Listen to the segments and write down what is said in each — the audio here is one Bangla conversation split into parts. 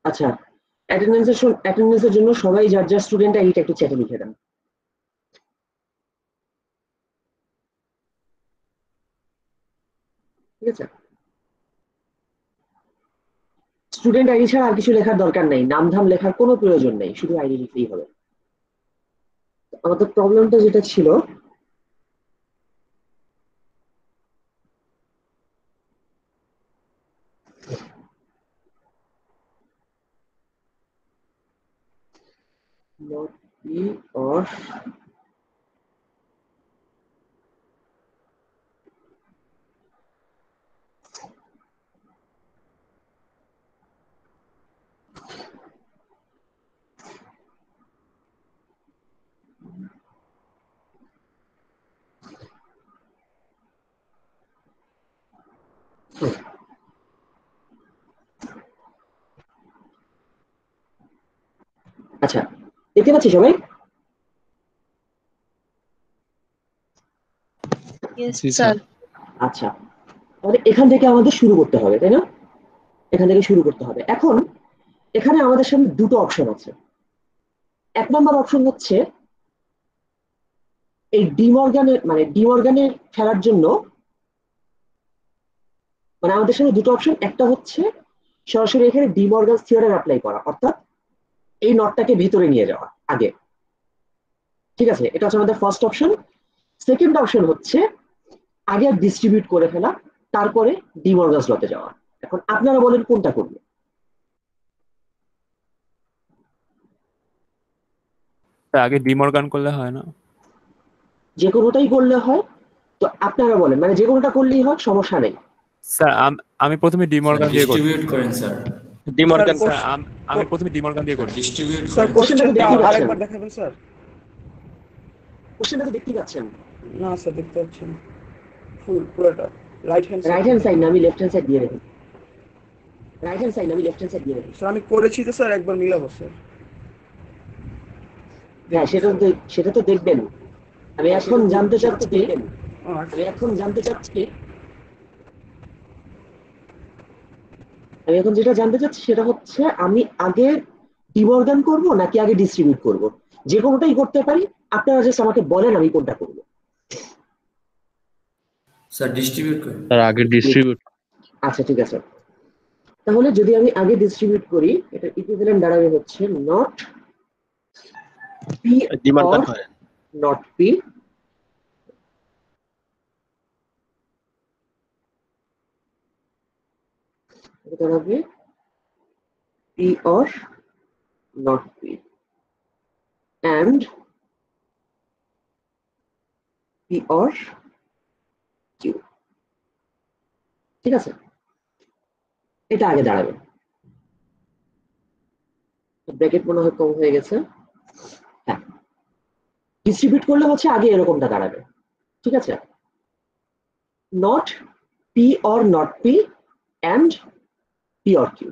আচ্ছা, অ্যাটেন্ডেন্সের জন্য সবাই যার যার স্টুডেন্ট আইডিটা একটু চ্যাটে লিখে দেন। ঠিক আছে, স্টুডেন্ট আইডি ছাড়া আর কিছু লেখার দরকার নেই, নাম ধাম লেখার কোনো প্রয়োজন নেই, শুধু আইডি লিখলেই হবে। আমাদের প্রবলেমটা যেটা ছিল, not P or আচ্ছা, দেখতে পাচ্ছি সবাই? আচ্ছা, তাহলে এখান থেকে আমাদের শুরু করতে হবে, তাই না? এখান থেকে শুরু করতে হবে। এখন এখানে আমাদের সামনে দুটো অপশন আছে। এক নম্বর অপশন হচ্ছে এই ডিমর্গানের খেলার জন্য, মানে আমাদের সামনে দুটো অপশন, একটা হচ্ছে সরাসরি এখানে ডিমর্গান থিওরেম অ্যাপ্লাই করা, অর্থাৎ এই নটটাকে ভিতরে নিয়ে যাওয়া আগে। ঠিক আছে, এটা হচ্ছে আমাদের ফার্স্ট অপশন। সেকেন্ড অপশন হচ্ছে আগে ডিস্ট্রিবিউট করে ফেলা, তারপরে ডিমর্গাস লতে যাওয়া। এখন আপনারা বলেন কোনটা করবে? আগে ডিমর্গান করলে হয় না? যে কোনোটাই করলে হয়, তো আপনারা বলেন, মানে যে কোনোটা করলেই হয়, সমস্যা নেই। স্যার আমি প্রথমে ডিমর্গান দিয়ে করি। ডিস্ট্রিবিউট করেন স্যার। ডিমর্গান স্যার আমি প্রথমে ডিমর্গান দিয়ে করি। ডিস্ট্রিবিউট স্যার করেন। কোশ্চেনটা তো কোশ্চেনটা দেখতে পাচ্ছেন? আরেকবার দেখাবেন স্যার? কোশ্চেনটা তো দেখতে পাচ্ছেন? না স্যার, দেখতে পাচ্ছি না পুরোটা। রাইট হ্যান্ড সাইড না, আমি লেফট হ্যান্ড সাইড দিয়ে রেখে, রাইট হ্যান্ড সাইড না, আমি লেফট হ্যান্ড সাইড দিয়ে রেখে। স্যার আমি করেছি তো স্যার, একবার মিলাবো স্যার। হ্যাঁ, সেটা তো দেখবেন। আমি এখন জানতে চাচ্ছি, আচ্ছা। আমি এখন যেটা জানতে চাচ্ছি সেটা হচ্ছে আমি আগে ডিমর্গান করব নাকি আগে ডিস্ট্রিবিউট করব? যে কোনোটাই করতে পারি, আপনারা জাস্ট আমাকে বলেন আমি কোনটা করব। স্যার ডিস্ট্রিবিউট করেন। স্যার আগে ডিস্ট্রিবিউট। আচ্ছা, ঠিক আছে, তাহলে যদি আমি আগে ডিস্ট্রিবিউট করি, এটা ইকুইভ্যালেন্ট দাঁড়াবে হচ্ছে নট পি ডিমর্গান অর করেন। নট পি, এটা দাঁড়াবে P or not P and P or Q। ঠিক আছে, এটা আগে দাঁড়াবে। ব্র্যাকেট মনে হয় কম হয়ে গেছে। হ্যাঁ, ডিস্ট্রিবিউট করলে হচ্ছে আগে এরকমটা দাঁড়াবে। ঠিক আছে, not P or not P and P or Q.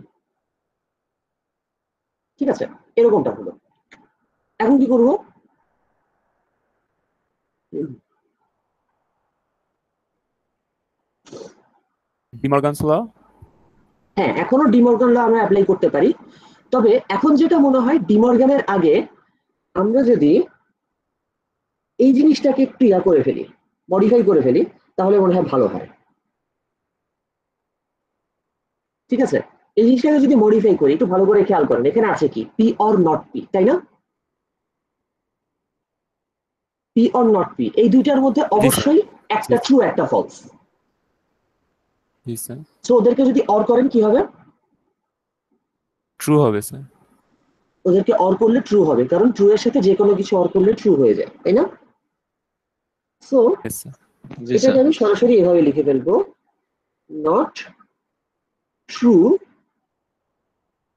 ঠিক আছে, এরকমটা হলো। এখন কি করবো? De Morgan's law. হ্যাঁ, এখনো ডিমর্গান ল আমরা অ্যাপ্লাই করতে পারি, তবে এখন যেটা মনে হয় ডিমর্গানের আগে আমরা যদি এই জিনিসটাকে একটু করে ফেলি, মডিফাই করে ফেলি, তাহলে মনে হয় ভালো হয়। ঠিক আছে, এই জিনিসটাকে যদি মডিফাই করি, একটু ভালো করে খেয়াল করেন, এখানে আছে কি পি অর নট পি, তাই না? পি অর নট পি, এই দুইটার মধ্যে অবশ্যই একটা ট্রু একটা ফলস। জি স্যার। সো ওদেরকে যদি অর করেন কি হবে? ট্রু হবে স্যার। ওদেরকে অর করলে ট্রু হবে, কারণ ট্রু এর সাথে যে কোনো কিছু অর করলে ট্রু হয়ে যায়, তাই না? সো এটাকে আমি সরাসরি এভাবে লিখে ফেলবো, not true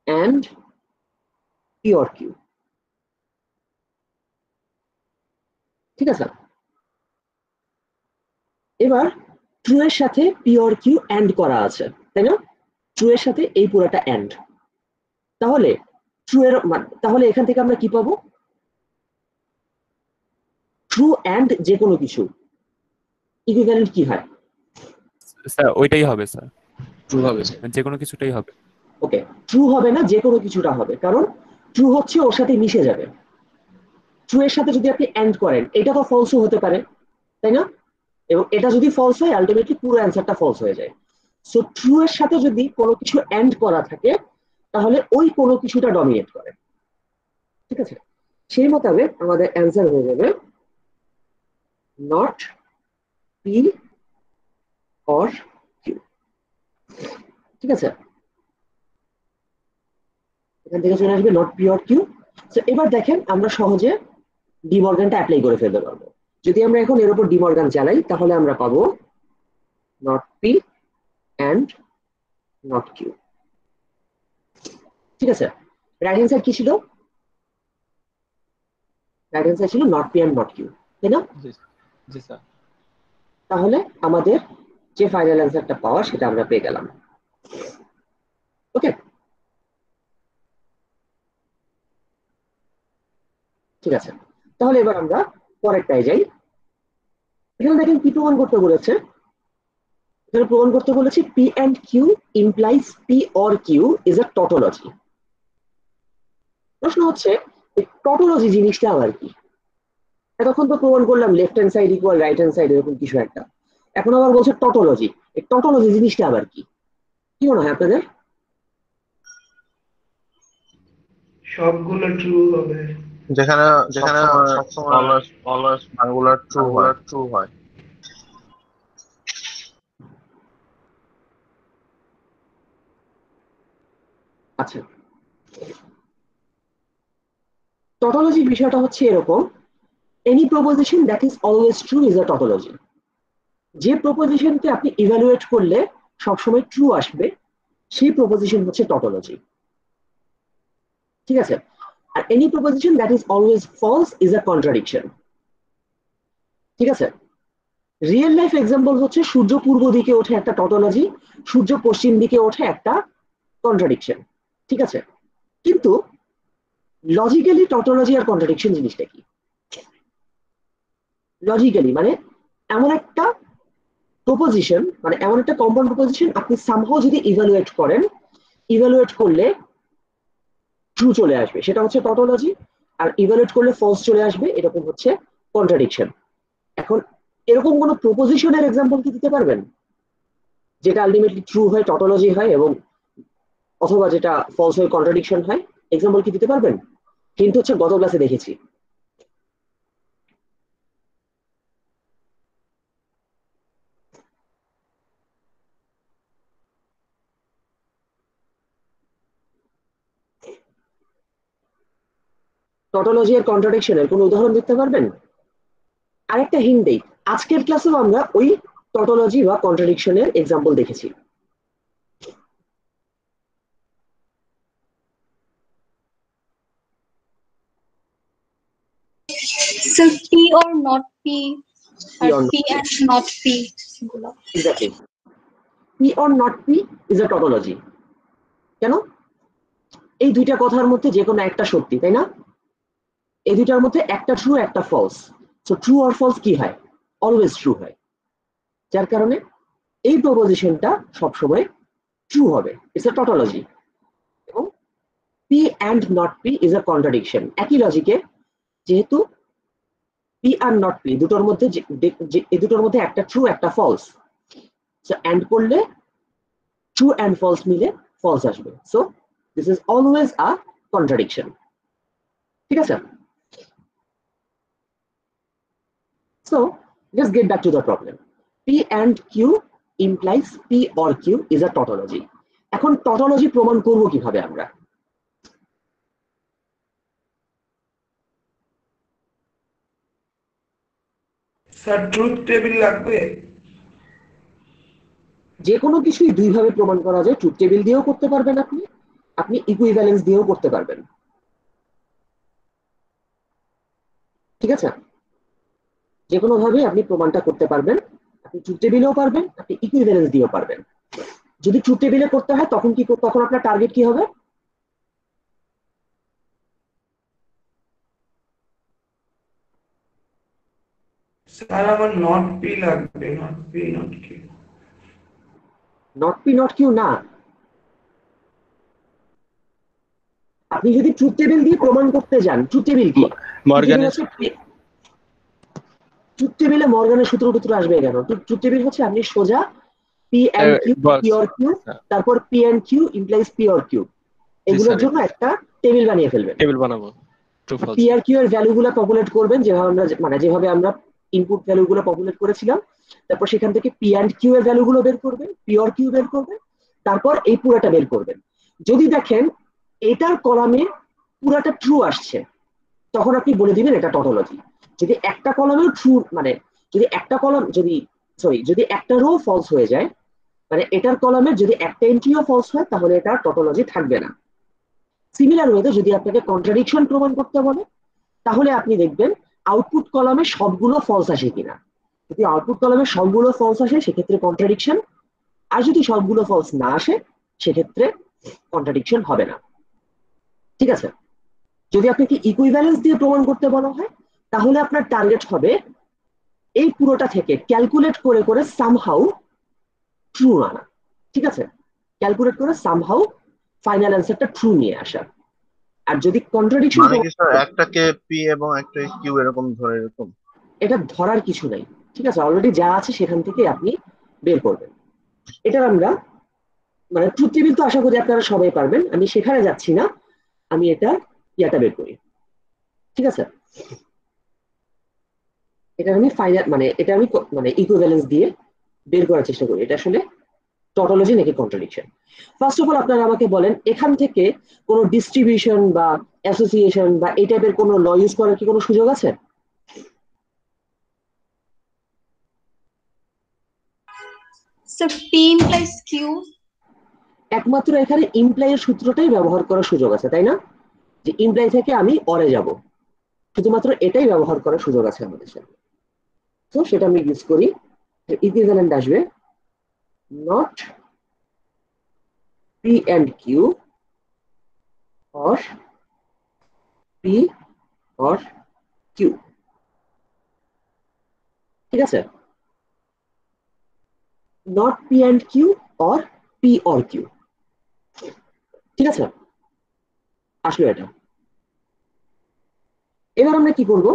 and P or Q. ঠিক আছে, এবার ট্রু এর সাথে পি অর কিউ অ্যান্ড করা আছে, তাই না? ট্রু এর সাথে এই পুরোটা অ্যান্ড, তাহলে ট্রু এর তাহলে এখান থেকে আমরা কি পাবো? ট্রু অ্যান্ড যে কোনো কিছু ইকুইভ্যালেন্ট কি হয়? স্যার ওইটাই হবে স্যার, ট্রু হবে স্যার। যে কোনো কিছুটাই হবে। ওকে, ট্রু হবে না, যে কোনো কিছুটা হবে, কারণ ট্রু হচ্ছে ওর সাথে মিশে যাবে। ট্রু এর সাথে যদি আপনি এন্ড করেন, এটা তো ফলসও হতে পারে, তাই না? এবং এটা যদি ফলস হয়, আলটিমেটলি পুরো অ্যান্সারটা ফলস হয়ে যায়। সো ট্রু এর সাথে যদি কোনো কিছু এন্ড করা থাকে, তাহলে ওই কোনো কিছুটা ডমিনেট করে। ঠিক আছে, সেই মোতাবেক আমাদের অ্যান্সার হয়ে যাবে নট পি অর কিউ। ঠিক আছে, এখান থেকে চলে আসবে নট পি অর কিউ। তো এবার দেখেন আমরা সহজে ডিমর্গানটা অ্যাপ্লাই করে ফেলতে পারবো। যদি আমরা এখন এর উপর ডিমর্গান চালাই, তাহলে আমরা পাবো not P and not Q. ঠিক আছে, রাইট হ্যান্ড সাইড কি ছিল? রাইট হ্যান্ড সাইড ছিল not P and not Q, তাই না? জি জি স্যার। তাহলে আমাদের যে ফাইনাল অ্যান্সারটা পাওয়া, সেটা আমরা পেয়ে গেলাম। ওকে, ঠিক আছে, তাহলে এবার আমরা পরেরটায় যাই। এখানে দেখেন কি প্রমাণ করতে বলেছে। এখানে প্রমাণ করতে বলেছে P and Q implies P or Q is a tautology. প্রশ্ন হচ্ছে টটোলজি জিনিসটা আবার কি? এতক্ষণ তো প্রমাণ করলাম left hand side equal right hand side, এরকম কিছু একটা। এখন আবার বলছে টটোলজি। এই টটোলজি জিনিসটা আবার কি? কি মনে হয় আপনাদের? সবগুলো ট্রু হবে। যেখানে যেখানে সবসময় অলওয়েজ অলওয়েজ আঙ্গুলার ট্রু হয়। ট্রু হয়। আচ্ছা, টটোলজি বিষয়টা হচ্ছে এরকম, any proposition that is always true is a tautology. যে প্রপোজিশনকে আপনি ইভ্যালুয়েট করলে সবসময় ট্রু আসবে, সেই প্রপোজিশন হচ্ছে টটোলজি। ঠিক আছে, আর any proposition that is always false is a contradiction. ঠিক আছে, রিয়েল লাইফ এক্সাম্পল হচ্ছে সূর্য পূর্ব দিকে ওঠে একটা টটোলজি, সূর্য পশ্চিম দিকে ওঠে একটা কন্ট্রাডিকশন। ঠিক আছে, কিন্তু লজিক্যালি টটোলজি আর কন্ট্রাডিকশন জিনিসটা কি? লজিক্যালি মানে এমন একটা প্রপোজিশন, মানে এমন একটা কম্পাউন্ড প্রপোজিশন আপনি সামহাও যদি ইভালুয়েট করেন, ইভালুয়েট করলে ট্রু চলে আসবে, সেটা হচ্ছে টটোলজি। আর ইভালুয়েট করলে ফলস চলে আসবে, এরকম হচ্ছে কন্ট্রাডিকশন। এখন এরকম কোন প্রপোজিশনের এক্সাম্পল কি দিতে পারবেন যেটা আলটিমেটলি ট্রু হয়, টটোলজি হয়, এবং অথবা যেটা ফলস হয়, কন্ট্রাডিকশন হয়? এক্সাম্পল কি দিতে পারবেন? কিন্তু হচ্ছে গত ক্লাসে দেখেছি। টটোলজি আর কন্ট্রাডিকশনের কোন উদাহরণ দিতে পারবেন? আরেকটা হিন্ট দেই, আজকের ক্লাসেও আমরা ওই টটোলজি বা কন্ট্রাডিকশনের এক্সাম্পল দেখেছি। So P or not P, P or or P and not P গুলো। Exactly, P or not P is a tautology. কেন? এই দুইটা কথার মধ্যে যে কোনো একটা সত্যি, তাই না? এই দুইটার মধ্যে একটা ট্রু, একটা ফলস। সো ট্রু আর ফলস কি হয়? অলওয়েজ ট্রু হয়। যার কারণে এই প্রপোজিশনটা সবসময় ট্রু হবে, ইটস আ টটোলজি। এবং P and not P is a contradiction. একই লজিকে, যেহেতু পি আর নট পি দুটোর মধ্যে এই দুটোর মধ্যে একটা ট্রু, একটা ফলস, সো এন্ড করলে ট্রু অ্যান্ড ফলস মিলে ফলস আসবে। So this is always a contradiction. ঠিক আছে, so let's get back to the problem. P and Q implies P or Q is a tautology. এখন টটোলজি প্রমাণ করব কিভাবে আমরা? স্যার ট্রুথ টেবিল লাগবে। যে কোনো কিছুই দুইভাবে প্রমাণ করা যায়, ট্রুথ টেবিল দিয়েও করতে পারবেন আপনি, আপনি ইকুইভ্যালেন্স দিয়েও করতে পারবেন। ঠিক আছে, যে কোনো ভাবে আপনি প্রমাণটা করতে পারবেন। আপনি ট্রুথ টেবিলেও পারবেন, আপনি ইকুইভ্যালেন্স দিয়েও পারবেন। যদি ট্রুথ টেবিলে করতে হয়, তখন আপনার টার্গেট কি হবে? স্যার আমার নট পি লাগবে, not P not Q. Not P not Q না, আপনি যদি ট্রুথ টেবিল দিয়ে প্রমাণ করতে যান, ট্রুথ টেবিল কি? মর্গানের ট্রুথ টেবিলে মর্গানের সূত্র আসবে কেন? ট্রুথ টেবিল হচ্ছে আপনি সোজা P and Q, P or Q, তারপর P and Q implies P or Q, এগুলোর জন্য একটা টেবিল বানিয়ে ফেলবেন। টেবিল বানাবো ট্রু ফলস। পি আর কিউ এর ভ্যালুগুলো পপুলেট করবেন যেভাবে আমরা যেভাবে আমরা ইনপুট ভ্যালুগুলো পপুলেট করেছিলাম, তারপর সেখান থেকে পি এন্ড কিউ এর ভ্যালুগুলো বের করবেন, পি অর কিউ বের করবেন, তারপর এই পুরাটা বের করবেন। যদি দেখেন এটার কলামে পুরাটা ট্রু আসছে, তখন আপনি বলে দিবেন এটা টটোলজি। যদি একটা কলামেও ট্রু, মানে যদি একটা কলাম যদি একটা রো ফলস হয়ে যায়, মানে এটার কলামের যদি একটা এন্ট্রিও ফলস হয়, তাহলে এটা টটোলজি থাকবে না। সিমিলার ওয়েতে যদি আপনাকে কন্ট্রাডিকশন প্রমাণ করতে বলে, তাহলে আপনি দেখবেন আউটপুট কলামে সবগুলো ফলস আসে কিনা। যদি আউটপুট কলামে সবগুলো ফলস আসে, সেক্ষেত্রে কন্ট্রাডিকশন। আর যদি সবগুলো ফলস না আসে, সেক্ষেত্রে কন্ট্রাডিকশন হবে না। ঠিক আছে? যদি আপনাকে ইকুইভ্যালেন্স দিয়ে প্রমাণ করতে বলা হয়, তাহলে আপনার টার্গেট হবে এই পুরোটা থেকে ক্যালকুলেট করে করে সামহাউ ট্রু আনা। ঠিক আছে? ক্যালকুলেট করে সামহাউ ফাইনাল অ্যান্সারটা ট্রু নিয়ে আসা। আর যদি কন্ট্রাডিকশন, মানে কি স্যার একটাকে পি এবং একটা কিউ এরকম ধরে এরকম? এটা ধরার কিছু নাই। ঠিক আছে? অলরেডি যা আছে সেখান থেকে আপনি বের করবেন। এটার আমরা মানে ট্রুথ টেবিল তো আশা করি আপনারা সবাই পারবেন, আমি সেখানে যাচ্ছি না, আমি এটা ইয়াটা বের করি। ঠিক আছে? এটা আমি ফাইনাল এটা আমি ইকুইভ্যালেন্স দিয়ে বের করার চেষ্টা করি এটা আসলে টটোলজি নাকি কন্ট্রাডিকশন। ফার্স্ট অফ অল আপনারা আমাকে বলেন, এখান থেকে কোনো ডিস্ট্রিবিউশন বা অ্যাসোসিয়েশন বা এই টাইপের কোনো ল ইউজ করার কি কোনো সুযোগ আছে? So P implies Q. একমাত্র এখানে ইমপ্লাইয়ের সূত্রটাই ব্যবহার করার সুযোগ আছে, তাই না? যে ইমপ্লাই থেকে আমি অরে যাব, শুধুমাত্র এটাই ব্যবহার করার সুযোগ আছে আমাদের সাথে। তো সেটা আমি ইউজ করি। ইকুইভ্যালেন্ট আসবে not p and q or P or Q. ঠিক আছে? Not p and q or P or Q. ঠিক আছে? আসলো এটা। এবার আমরা কি করব?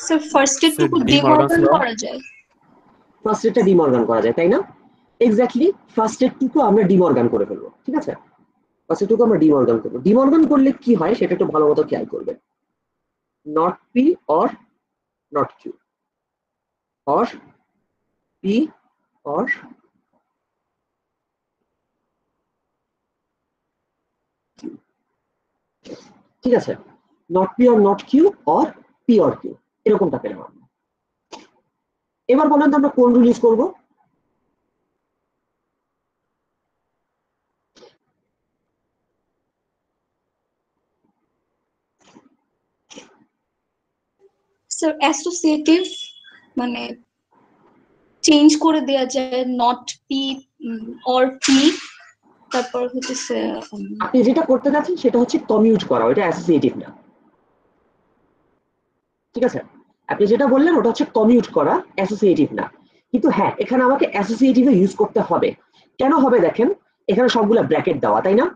So first এর Sir, টুকু ডি মর্গানস ডিমর্গান ল। করা যায়। ফার্স্ট এরটা ডিমর্গান করা যায়, তাই না? এক্স্যাক্টলি ফার্স্ট এরটুকু আমরা ডিমর্গান করে ফেলবো। ঠিক আছে? ফার্স্ট এরটুকু আমরা ডিমর্গান করবো। ডিমর্গান করলে কি হয় সেটা একটু ভালো মতো খেয়াল করবেন। Not P or not Q or P or Q. ঠিক আছে? Not P or not Q or P or q, এরকমটা পেলাম আমরা। এবার বলেন তো আমরা কোন রুল ইউজ করবো? So associative মানে চেঞ্জ করে দেয়া যায় নট পি অর পি, তারপর হচ্ছে আপনি যেটা করতে যাচ্ছেন সেটা হচ্ছে কমিউট করা, ওটা অ্যাসোসিয়েটিভ না। ঠিক আছে? আপনি যেটা বললেন ওটা হচ্ছে কমিউট করা, অ্যাসোসিয়েটিভ না। কিন্তু হ্যাঁ, এখানে আমাকে অ্যাসোসিয়েটিভ ইউজ করতে হবে। কেন হবে দেখেন, এখানে সবগুলা ব্র্যাকেট দেওয়া, তাই না?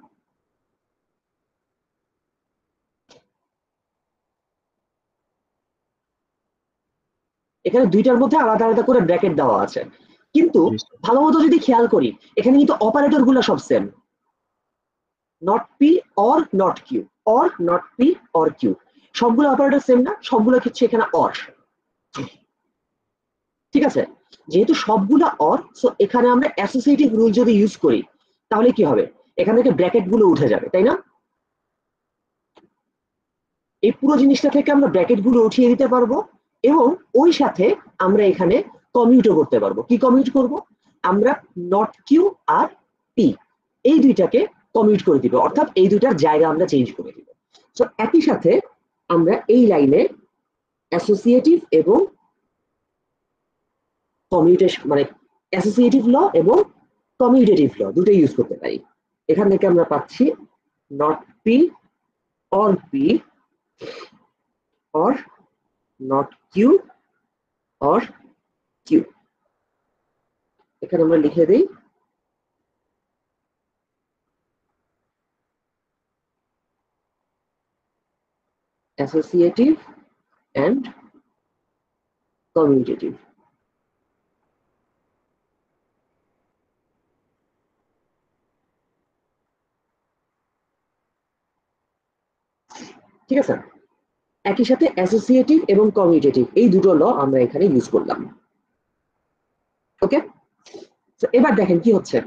এখানে দুইটার মধ্যে আলাদা আলাদা করে ব্র্যাকেট দেওয়া আছে, কিন্তু ভালো মতো যদি খেয়াল করি এখানে কিন্তু অপারেটর গুলো সব same. Not P or not Q, or not P or q, সবগুলো অপারেটর সেম না? সবগুলো হচ্ছে এখানে অর। ঠিক আছে? যেহেতু সবগুলো অর, সো এখানে আমরা অ্যাসোসিয়েটিভ রুল যদি ইউজ করি তাহলে কি হবে? এখান থেকে ব্র্যাকেট গুলো উঠে যাবে, তাই না? এই পুরো জিনিসটা থেকে আমরা ব্র্যাকেট গুলো উঠিয়ে দিতে পারবো, এবং ওই সাথে আমরা এখানে কমিউটও করতে পারবো। কি কমিউট করব? আমরা নট কিউ আর পি এই দুইটাকে কমিউট করে দিব, অর্থাৎ এই দুইটার জায়গা আমরা চেঞ্জ করে দিব। সো একই সাথে আমরা এই লাইনে অ্যাসোসিয়েটিভ এবং কমিউটেশন অ্যাসোসিয়েটিভ ল এবং কমিউটেটিভ ল দুটোই ইউজ করতে পারি। এখান থেকে আমরা পাচ্ছি not P or P or not Q or q. এখানে আমরা লিখে দিই অ্যাসোসিয়েটিভ অ্যান্ড কমিউটেটিভ। ঠিক আছে, একই সাথে অ্যাসোসিয়েটিভ এবং কমিউটেটিভ এই দুটো ল আমরা এখানে ইউজ করলাম। ওকে, তো এবার দেখেন কি হচ্ছে।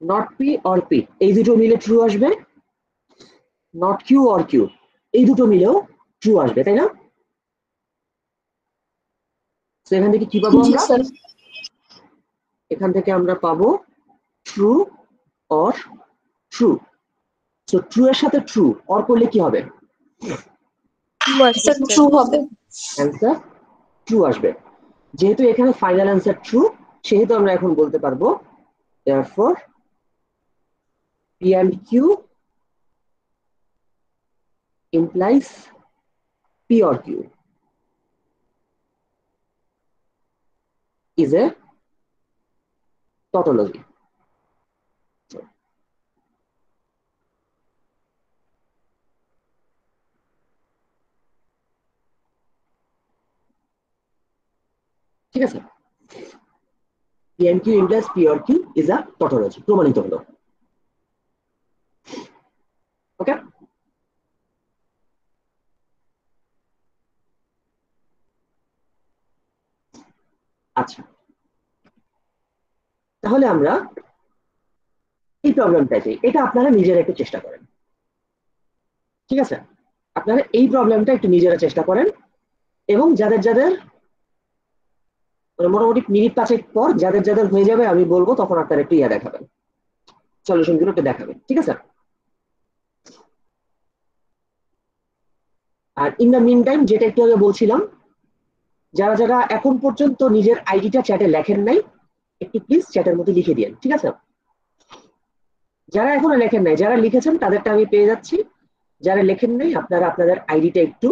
নট পি অর পি এই দুটো মিলে ট্রু আসবে, নট কিউ অর কিউ এই দুটো মিলেও ট্রু আসবে, তাই না? তো এখান থেকে কি পাবো জি আমরা? স্যার। এখান থেকে আমরা পাবো true or true. So true এর সাথে ট্রু অর করলে কি হবে? স্যার ট্রু হবে। অ্যান্সার ট্রু আসবে। যেহেতু এখানে ফাইনাল অ্যান্সার ট্রু, সেহেতু আমরা এখন বলতে পারবো therefore p and q implies p or q is a tautology. ঠিক আছে, p and q implies p or q is a tautology, প্রমাণিত হলো। ওকে, আচ্ছা, তাহলে আমরা এই প্রবলেমটাকে, এটা আপনারা নিজেরা একটু চেষ্টা করেন। ঠিক আছে, আপনারা এই প্রবলেমটা একটু নিজেরা চেষ্টা করেন, এবং যাদের যাদের মোটামুটি মিনিট 5 পর যাদের যাদের হয়ে যাবে আমি বলবো, তখন আপনারা একটু ইয়া দেখাবেন, সলিউশন গুলো একটু দেখাবেন। ঠিক আছে, আর ইন দ্য মিন টাইম যেটা একটু আগে বলছিলাম, যারা যারা এখন পর্যন্ত নিজের আইডিটা চ্যাটে লেখেন নাই, একটু প্লিজ চ্যাটের মধ্যে লিখে দিন। ঠিক আছে, যারা এখনো লেখেন নাই, যারা লিখেছেন তাদেরটা আমি পেয়ে যাচ্ছি, যারা লেখেন নাই আপনারা আপনাদের আইডিটা একটু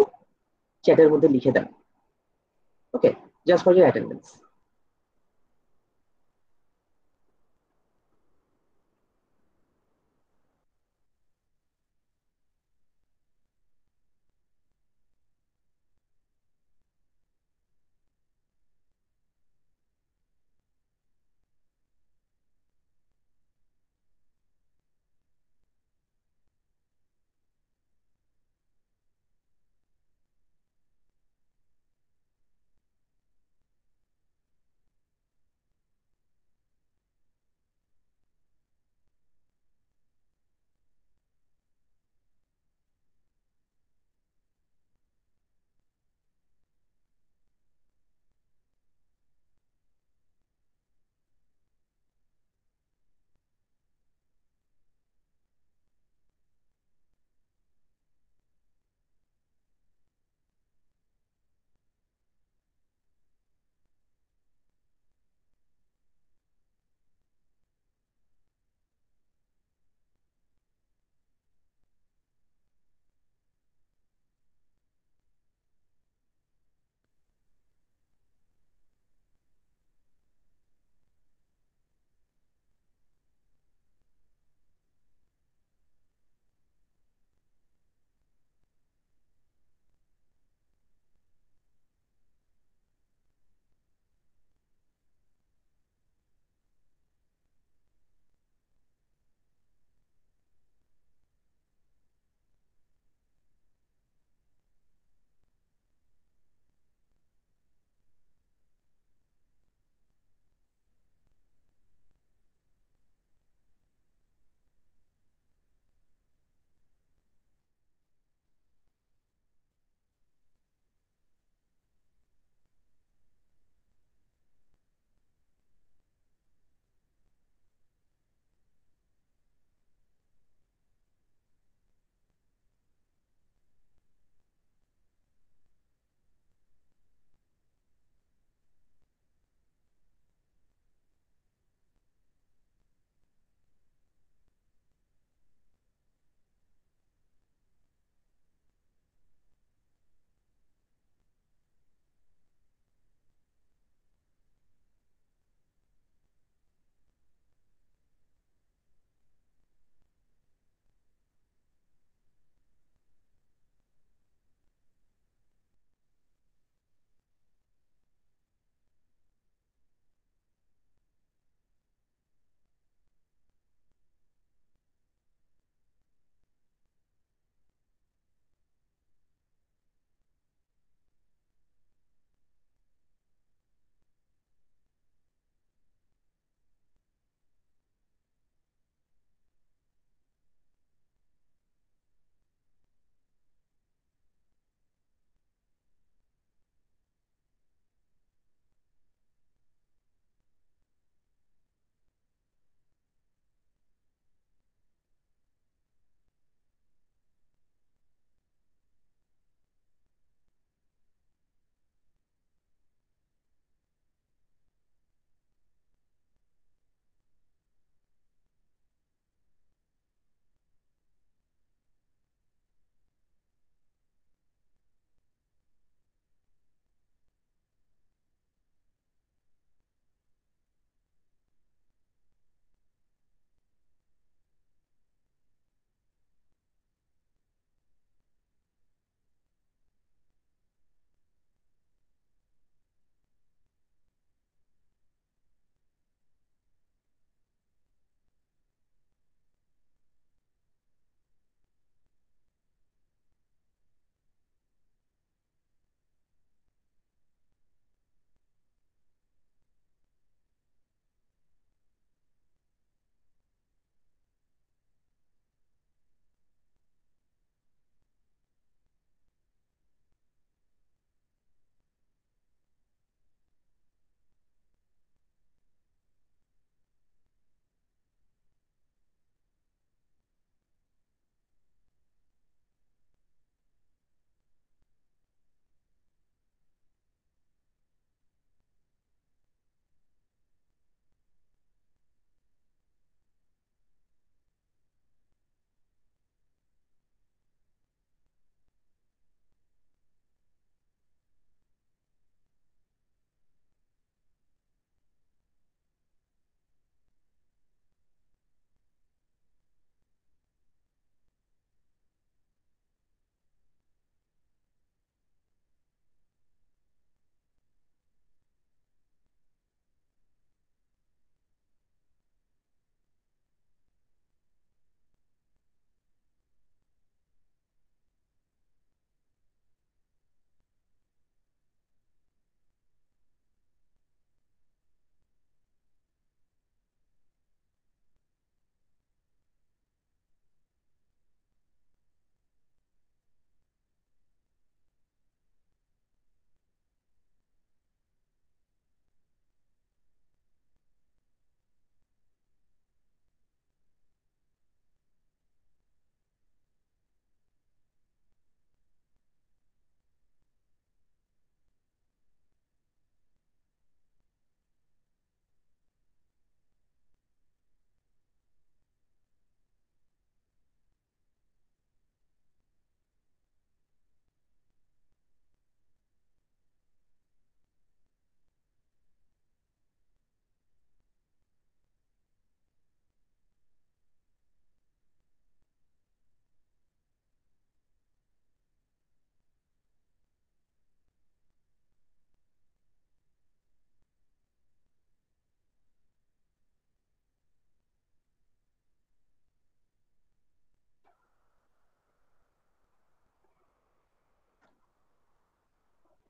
চ্যাটের মধ্যে লিখে দেন। ওকে, জাস্ট ফর ইউর অ্যাটেন্ডেন্স।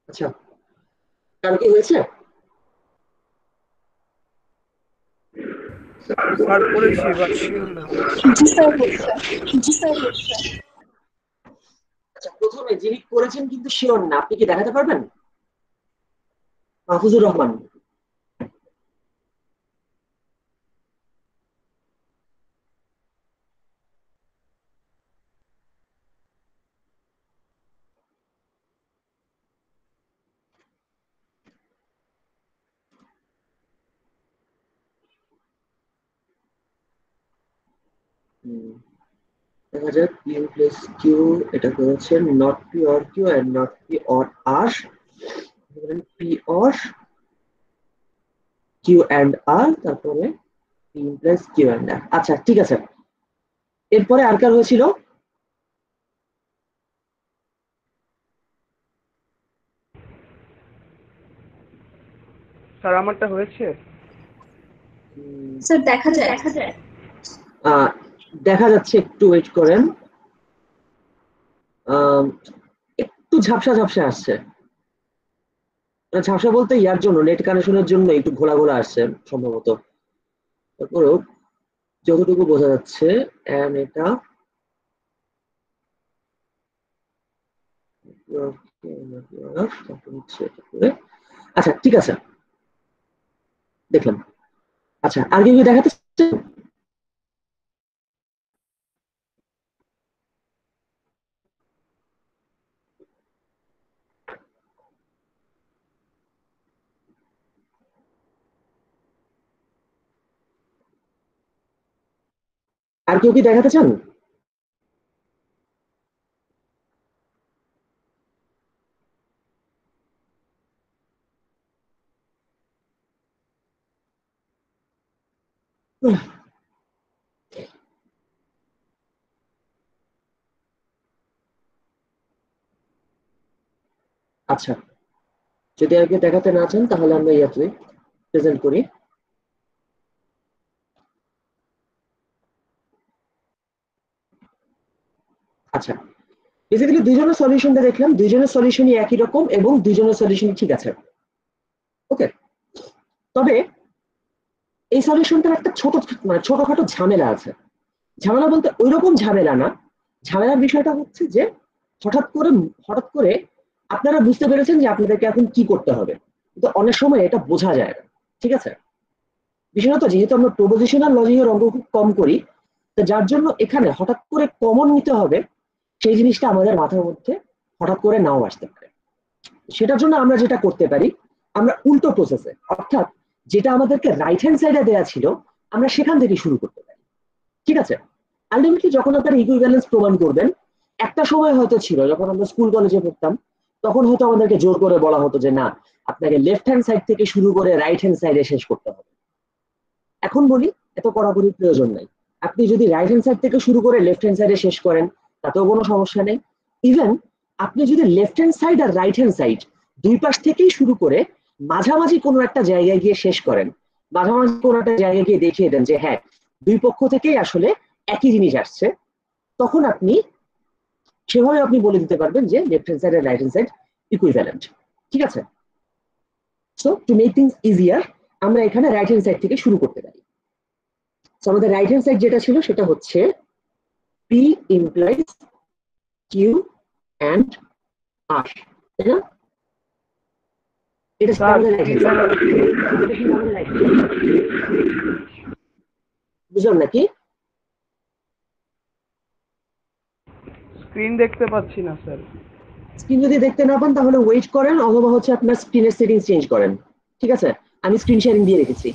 আচ্ছা, কারণ কি হয়েছে? স্যার করেছি বাট শিওর না। জি স্যার হচ্ছে, জি স্যার হচ্ছে। আচ্ছা, প্রথমে যিনি করেছেন কিন্তু শিওর না, আপনি কি দেখাতে পারবেন? মাহফুজুর রহমান। দেখা যাক পি প্লাস কিউ, এটা করেছেন not P or Q and not P or R, P or Q and R, তারপরে P plus Q and R. আচ্ছা ঠিক আছে, এরপরে আর কার হয়েছিল? স্যার আমারটা হয়েছে। স্যার দেখা যায়, দেখা যায়। আহ, দেখা যাচ্ছে, একটু ওয়েট করেন। আহ, একটু ঝাপসা ঝাপসা আসছে। মানে ঝাপসা বলতে ইয়ার জন্য, নেট কানেকশনের জন্য একটু ঘোলা ঘোলা আসছে সম্ভবত। তারপরেও যতটুকু বোঝা যাচ্ছে, and এটা আচ্ছা ঠিক আছে, দেখলাম। আচ্ছা, আর কি দেখাতে চাচ্ছেন? আর কেউ কি দেখাতে চান? আচ্ছা, যদি আর কেউ দেখাতে না চান তাহলে আমরা ইয়াতে প্রেজেন্ট করি। আচ্ছা, বেসিক্যালি দুইজনের সলিউশনটা দেখলাম, দুইজনের সলিউশনই একই রকম এবং দুইজনের সলিউশন ঠিক আছে। ওকে, তবে এই সলিউশনটার একটা মানে ছোটখাটো ঝামেলা আছে। ঝামেলা বলতে ওইরকম ঝামেলা না, ঝামেলার বিষয়টা হচ্ছে যে হঠাৎ করে হঠাৎ করে আপনারা বুঝতে পেরেছেন যে আপনাদেরকে এখন কি করতে হবে, কিন্তু অনেক সময় এটা বোঝা যায় না। ঠিক আছে, বিশেষত যেহেতু আমরা প্রপোজিশনাল লজিকের অঙ্ক খুব কম করি, তো যার জন্য এখানে হঠাৎ করে কমন নিতে হবে, সেই জিনিসটা আমাদের মাথার মধ্যে হঠাৎ করে নাও আসতে পারে। সেটার জন্য আমরা যেটা করতে পারি, আমরা উল্টো প্রসেসে, অর্থাৎ যেটা আমাদেরকে রাইট হ্যান্ড সাইডে দেওয়া ছিল আমরা সেখান থেকে শুরু করতে পারি। ঠিক আছে, আলটিমেটলি যখন আপনারা ইকুইভ্যালেন্স প্রমাণ করবেন, একটা সময় হয়তো ছিল যখন আমরা স্কুল কলেজে পড়তাম, তখন হয়তো আমাদেরকে জোর করে বলা হতো যে না, আপনাকে লেফট হ্যান্ড সাইড থেকে শুরু করে রাইট হ্যান্ড সাইডে শেষ করতে হবে। এখন বলি, এত কড়াকড়ির প্রয়োজন নাই। আপনি যদি রাইট হ্যান্ড সাইড থেকে শুরু করে লেফট হ্যান্ড সাইডে শেষ করেন, তাতেও কোনো সমস্যা নেই। ইভেন আপনি যদি লেফট হ্যান্ড সাইড আর রাইট হ্যান্ড সাইড দুই পাশ থেকেই শুরু করে মাঝামাঝি কোনো একটা জায়গায় গিয়ে শেষ করেন, মাঝামাঝি কোনো একটা জায়গায় গিয়ে দেখিয়ে দেন যে হ্যাঁ, দুই পক্ষ থেকেই আসলে একই জিনিস আসছে, তখন আপনি সেভাবে আপনি বলে দিতে পারবেন যে লেফট হ্যান্ড সাইড আর রাইট হ্যান্ড সাইড ইকুইভ্যালেন্ট। ঠিক আছে, so to make things easier আমরা এখানে রাইট হ্যান্ড সাইড থেকে শুরু করতে পারি। সো আমাদের রাইট হ্যান্ড সাইড যেটা ছিল সেটা হচ্ছে পি ইমপ্লাইজ কিউ অ্যান্ড আর, তাই না? এটা ছিল স্যার আমাদের রাইট হ্যান্ড সাইড। এটা ছিল আমাদের রাইট হ্যান্ড সাইড, বুঝলাম নাকি? স্ক্রিন দেখতে পাচ্ছি না স্যার। স্ক্রিন যদি দেখতে না পান তাহলে ওয়েট করেন, অথবা হচ্ছে আপনার স্ক্রিনের সেটিংস চেঞ্জ করেন। ঠিক আছে, আমি স্ক্রিন শেয়ারিং দিয়ে রেখেছি।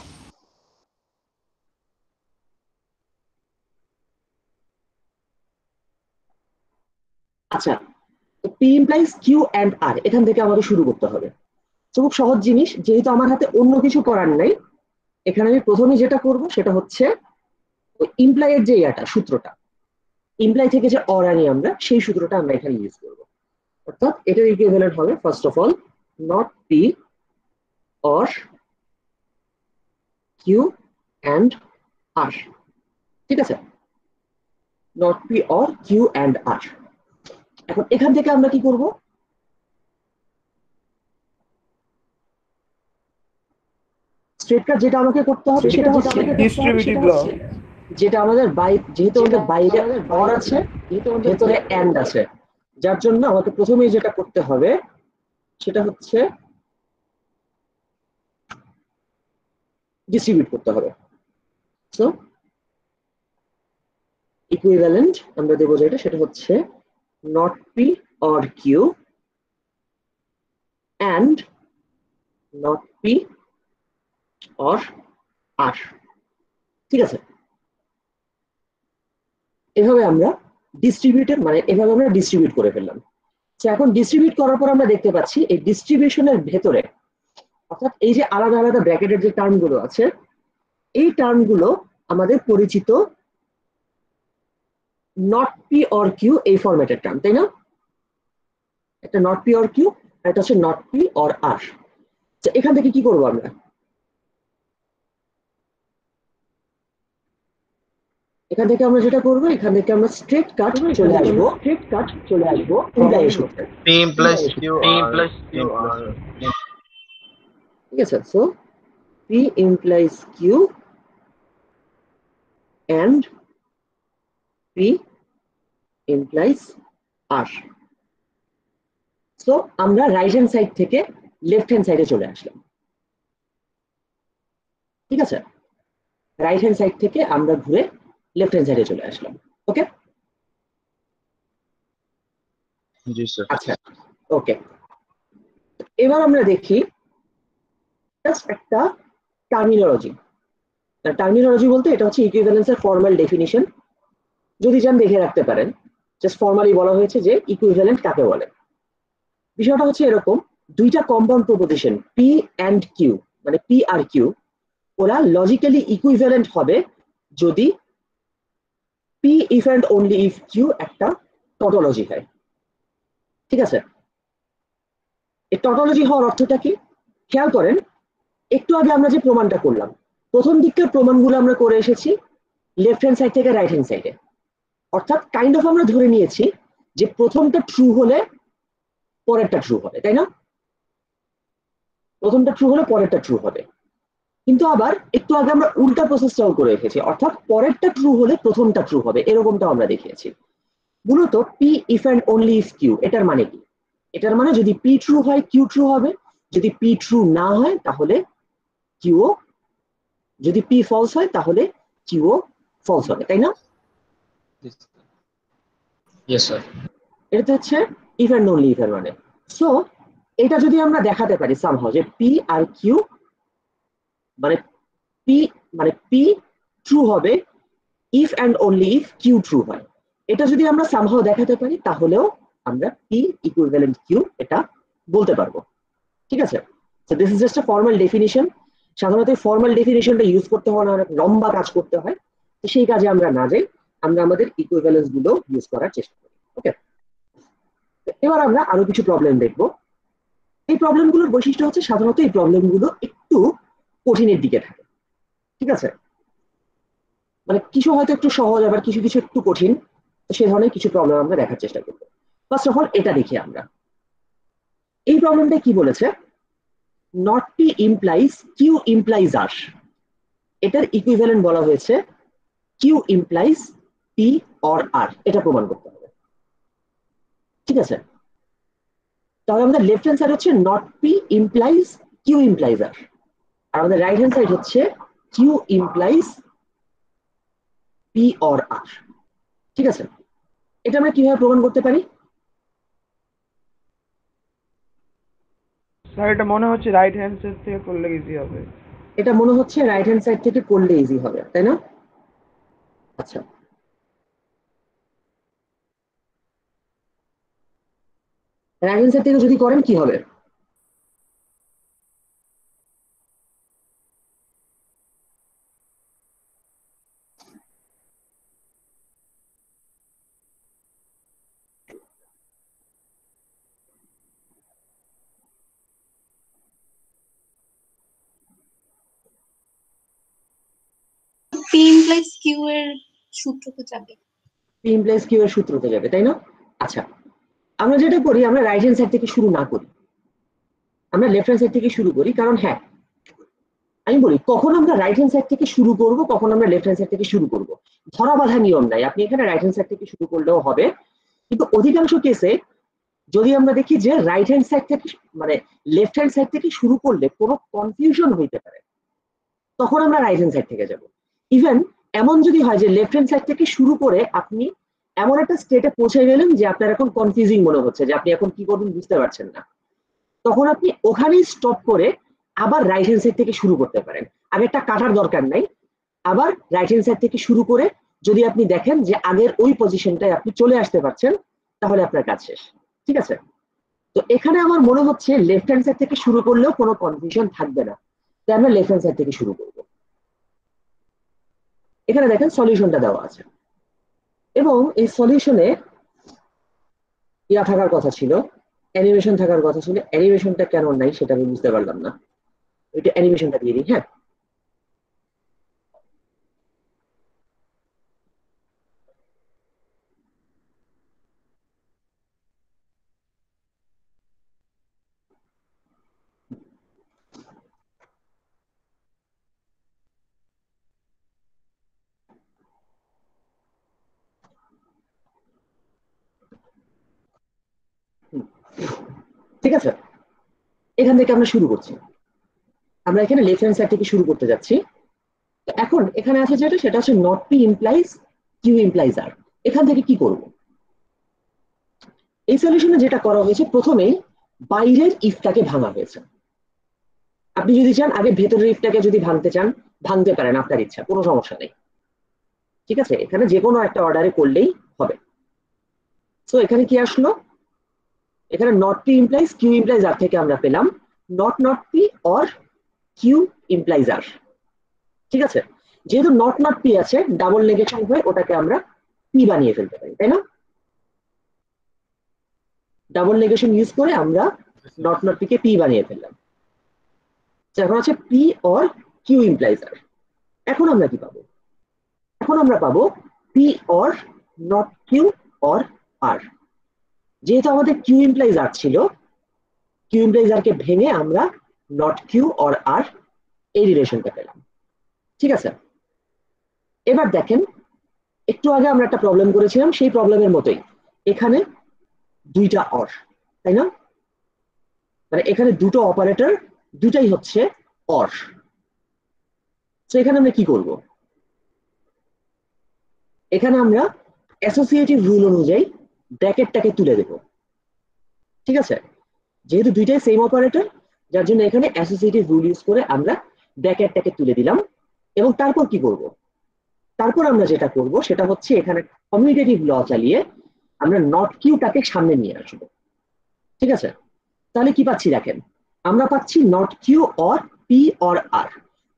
আচ্ছা, পি ইমপ্লাইজ কিউ অ্যান্ড আর, এখান থেকে আমাকে শুরু করতে হবে। তো খুব সহজ জিনিস, যেহেতু আমার হাতে অন্য কিছু করার নাই, এখানে আমি প্রথমে যেটা করব সেটা হচ্ছে ইমপ্লাই এর যে ইয়াটা সূত্রটা, ইমপ্লাই থেকে যে অর আনি আমরা, সেই সূত্রটা আমরা এখানে ইউজ করব। অর্থাৎ এটার ইকুইভ্যালেন্ট হবে first of all not P or Q and R. ঠিক আছে, not P or Q and R. এখন এখান থেকে আমরা কি করব, স্ট্রেট কাট যেটা আমাকে করতে হবে সেটা হচ্ছে ডিস্ট্রিবিউটিভ ল যেটা আমাদের যেহেতু আমাদের বাইরে অর আছে ভেতরে এন্ড আছে, যার জন্য আমাকে প্রথমেই যেটা করতে হবে সেটা হচ্ছে ডিস্ট্রিবিউট করতে হবে। সো ইকুইভ্যালেন্ট আমরা দেবো যেটা সেটা হচ্ছে not P or q and not p or r। ঠিক আছে, এভাবে আমরা ডিস্ট্রিবিউট করে ফেললাম। এখন ডিস্ট্রিবিউট করার পর আমরা দেখতে পাচ্ছি এই ডিস্ট্রিবিউশনের ভেতরে, অর্থাৎ এই যে আলাদা আলাদা ব্র্যাকেটের যে টার্মগুলো আছে, এই টার্মগুলো আমাদের পরিচিত নট পি অর কিউ এই ফরম্যাটের টার্ম, তাই না? একটা নট পি অর কিউ, আর এটা হচ্ছে নট পি অর আর। এখান থেকে কি করবো আমরা? এখান থেকে আমরা যেটা করবো, এখান থেকে আমরা স্ট্রেট কাট চলে আসবো ইমপ্লাই সূত্রে। p implies q r ঠিক আছে, so p implies q and p implies r। So আমরা রাইট হ্যান্ড সাইড থেকে লেফট হ্যান্ড সাইডে চলে আসলাম। ঠিক আছে, রাইট হ্যান্ড সাইড থেকে আমরা ঘুরে লেফট হ্যান্ড সাইডে চলে আসলাম। ওকে, জি স্যার। আচ্ছা ওকে, এবার আমরা দেখি জাস্ট একটা টার্মিনোলজি বলতে এটা হচ্ছে ইকুইভ্যালেন্সের ফর্মাল ডেফিনিশন। যদি চান দেখে রাখতে পারেন, জাস্ট ফর্মালি বলা হয়েছে যে ইকুইভ্যালেন্ট কাকে বলে। বিষয়টা হচ্ছে এরকম, দুইটা compound proposition p and q, মানে পি আর কিউ, ওরা লজিক্যালি ইকুইভ্যালেন্ট হবে যদি P if and only if q একটা টটোলজি হয়। ঠিক আছে, এই টটোলজি হওয়ার অর্থটা কি খেয়াল করেন। একটু আগে আমরা যে প্রমাণটা করলাম, প্রথম দিকের প্রমাণগুলো আমরা করে এসেছি লেফট হ্যান্ড সাইড থেকে রাইট হ্যান্ড সাইডে, অর্থাৎ কাইন্ড অফ আমরা ধরে নিয়েছি যে প্রথমটা ট্রু হলে পরেরটা ট্রু হবে, তাই না? প্রথমটা ট্রু হলে পরেরটা ট্রু হবে। কিন্তু আবার একটু আগে আমরা উল্টা প্রসেসটাও করে রেখেছি, অর্থাৎ পরেরটা ট্রু হলে প্রথমটা ট্রু হবে, এরকমটাও আমরা দেখিয়েছি। মূলত p if and only if q এটার মানে কি? এটার মানে যদি পি ট্রু হয় কিউ ট্রু হবে, যদি পি ট্রু না হয় তাহলে কিউও, যদি পি ফলস হয় তাহলে কিউও ফলস হবে, তাই না? Yes, sir. এটা হচ্ছে ইফ অ্যান্ড অনলি ইফ এর মানে। সো এটা যদি আমরা দেখাতে পারি সামহাউ যে পি আর কিউ মানে পি ট্রু হবে if and only if q true হয়, এটা যদি আমরা সামহাউ দেখাতে পারি তাহলেও আমরা পি ইকুইভ্যালেন্ট কিউ এটা বলতে পারবো। ঠিক আছে, so this is just a formal definition. সাধারণত ফর্মাল ডেফিনিশনটা ইউজ করতে হলে অনেক লম্বা কাজ করতে হয়, তো সেই কাজে আমরা না যাই, আমরা আমাদের ইকুইভ্যালেন্স গুলো ইউজ করার চেষ্টা করি। ওকে, এবার আমরা আরো কিছু প্রবলেম দেখবো। এই প্রবলেমগুলোর বৈশিষ্ট্য হচ্ছে সাধারণত এই প্রবলেমগুলো একটু কঠিনের দিকে থাকে। ঠিক আছে, মানে কিছু হয়তো একটু সহজ, আবার কিছু কিছু একটু কঠিন, সে ধরনের কিছু প্রবলেম আমরা দেখার চেষ্টা করবো। ফার্স্ট অফ অল এটা দেখি আমরা, এই প্রবলেমটা কি বলেছে, not P implies Q implies R. এটার ইকুইভ্যালেন্ট বলা হয়েছে Q implies P or R, এটা প্রমাণ করতে হবে। ঠিক আছে, তাহলে আমাদের লেফট হ্যান্ড সাইড হচ্ছে not P implies Q implies R, আর আমাদের রাইট হ্যান্ড সাইড হচ্ছে Q implies P or R. ঠিক আছে, এটা আমরা কিভাবে প্রমাণ করতে পারি? স্যার এটা মনে হচ্ছে রাইট হ্যান্ড সাইড থেকে করলে ইজি হবে। এটা মনে হচ্ছে রাইট হ্যান্ড সাইড থেকে করলে ইজি হবে, তাই না? আচ্ছা, রাইট হ্যান্ড সাইড থেকে যদি করেন কি হবে? পি ইমপ্লাইজ কিউ এর সূত্রতে যাবে। পি ইমপ্লাইজ কিউ এর সূত্রতে যাবে, তাই না? আচ্ছা, আমরা যেটা করি, আমরা রাইট হ্যান্ড সাইড থেকে শুরু না করি, আমরা লেফট হ্যান্ড সাইড থেকে শুরু করি। কারণ হ্যাঁ, আমি বলি কখন আমরা রাইট হ্যান্ড সাইড থেকে শুরু করব, কখন আমরা লেফট হ্যান্ড সাইড থেকে শুরু করব, ধরা বাঁধা নিয়ম নাই। আপনি এখানে রাইট হ্যান্ড সাইড থেকে শুরু করলেও হবে, কিন্তু অধিকাংশ কেসে যদি আমরা দেখি যে রাইট হ্যান্ড সাইড থেকে মানে লেফট হ্যান্ড সাইড থেকে শুরু করলে কোনো কনফিউশন হইতে পারে, তখন আমরা রাইট হ্যান্ড সাইড থেকে যাব। ইভেন এমন যদি হয় যে লেফট হ্যান্ড সাইড থেকে শুরু করে আপনি এমন একটা স্টেটে পৌঁছে গেলেন যে আপনার এখন কনফিউজিং মনে হচ্ছে, যে আপনি এখন কি করবেন বুঝতে পারছেন না, তখন আপনি ওখানেই স্টপ করে আবার রাইট হ্যান্ড সাইড থেকে শুরু করতে পারেন। আগেরটা কাটার দরকার নাই, আবার রাইট হ্যান্ড সাইড থেকে শুরু করে যদি আপনি দেখেন যে আগের ওই পজিশনটায় আপনি চলে আসতে পারছেন, তাহলে আপনার কাজ শেষ। ঠিক আছে, তো এখানে আমার মনে হচ্ছে লেফট হ্যান্ড সাইড থেকে শুরু করলেও কোনো কনফিউশন থাকবে না, তাই আমরা লেফট হ্যান্ড সাইড থেকে শুরু করব। এখানে দেখেন সলিউশনটা দেওয়া আছে, এবং এই সলিউশনে ইয়া থাকার কথা ছিল, অ্যানিমেশন থাকার কথা ছিল। অ্যানিমেশনটা কেন নাই সেটা আমি বুঝতে পারলাম না, ওইটা অ্যানিমেশনটা দিয়ে দিই। হ্যাঁ, ঠিক আছে, এখান থেকে আমরা শুরু করছি। আমরা এখানে লেফট হ্যান্ড সাইড থেকে শুরু করতে যাচ্ছি। তো এখন এখানে আছে যেটা, সেটা হচ্ছে not P implies Q implies R. এখান থেকে কি করব? এই সলিউশনে যেটা করা হয়েছে, প্রথমেই বাইরের ইফটাকে ভাঙা হয়েছে। আপনি যদি চান আগে ভেতরের ইফটাকে যদি ভাঙতে চান ভাঙতে পারেন, আপনার ইচ্ছা, কোনো সমস্যা নেই। ঠিক আছে, এখানে যে কোনো একটা অর্ডারে করলেই হবে। তো এখানে কি আসলো, এখানে not P implies Q implies R থেকে আমরা পেলাম not not P or Q implies R. ঠিক আছে, যেহেতু নট নট পি আছে, ডাবল নেগেশন হয়ে ওটাকে আমরা পি বানিয়ে ফেলতে পারি, তাই না? ডাবল নেগেশন ইউজ করে আমরা নট নট পি কে পি বানিয়ে ফেললাম। এখন আছে P or Q implies R. এখন আমরা কি পাবো? এখন আমরা পাবো P or not Q or R. যেহেতু আমাদের কিউ ইমপ্লাইজ আর ছিল, কিউ ইমপ্লাইজ আর কে ভেঙে আমরা নট কিউ অর আর এই রিলেশনটা পেলাম। ঠিক আছে, এবার দেখেন একটু আগে আমরা একটা প্রবলেম করেছিলাম, সেই প্রবলেমের মতোই এখানে দুইটা অর, তাই না? মানে এখানে দুটো অপারেটর, দুটাই হচ্ছে অর। তো এখানে আমরা কি করব? এখানে আমরা অ্যাসোসিয়েটিভ রুল অনুযায়ী ব্র্যাকেটটাকে তুলে দেব। ঠিক আছে, যেহেতু দুইটাই সেম অপারেটর, যার জন্য এখানে অ্যাসোসিয়েটিভ রুল ইউজ করে আমরা ব্র্যাকেটটাকে তুলে দিলাম। এবং তারপর কি করব? তারপর আমরা যেটা করব সেটা হচ্ছে এখানে কমিউটেটিভ ল চালিয়ে আমরা নট কিউটাকে সামনে নিয়ে আসবো। ঠিক আছে, তাহলে কি পাচ্ছি দেখেন, আমরা পাচ্ছি not Q or P or R.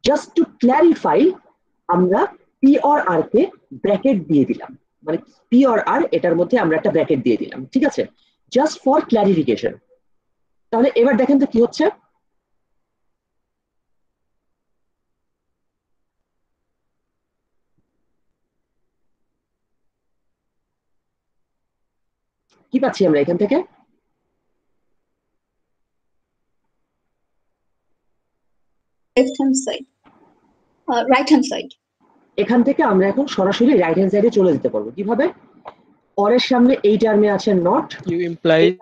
Just to clarify, আমরা পি অর আর কে ব্র্যাকেট দিয়ে দিলাম, মানে পি অর আর এটার মধ্যে আমরা একটা ব্র্যাকেট দিয়ে দিলাম। ঠিক আছে, জাস্ট ফর ক্ল্যারিফিকেশন। তাহলে এবার দেখেন তো কি হচ্ছে। কি পাচ্ছি আমরা এখান থেকে? left hand side, right hand side. এখান থেকে আমরা এখন সরাসরি রাইট হ্যান্ড সাইডে চলে যেতে পারবো। কিভাবে? অরের সামনে এই টার্মে আছে নট, কিউ ইমপ্লাইজ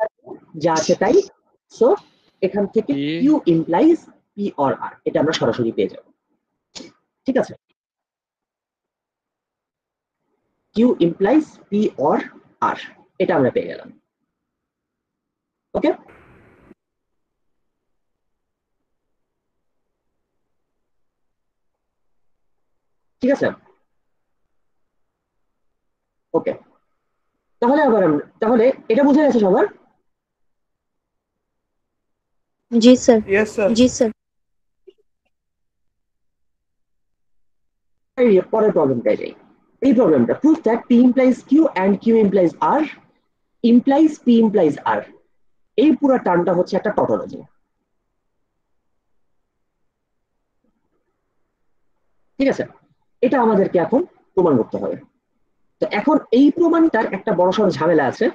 যা আছে তাই। সো এখান থেকে P Q implies P or R, এটা আমরা সরাসরি পেয়ে যাব। ঠিক আছে, Q implies P or R, এটা আমরা পেয়ে গেলাম। ওকে, ঠিক আছে, ওকে। তাহলে আবার তাহলে এটা বুঝে গেছে সবার? जी सर Yes, sir. जी सर এই পরের প্রবলেমটাই যাই। এই প্রবলেমটা proof that P implies Q and Q implies R implies P implies R. এই পুরো টার্মটা হচ্ছে একটা টটোলজি। ঠিক আছে, এটা আমাদেরকে এখন প্রমাণ করতে হবে। তো এখন এই প্রমাণটার একটা বড়সড় ঝামেলা আছে।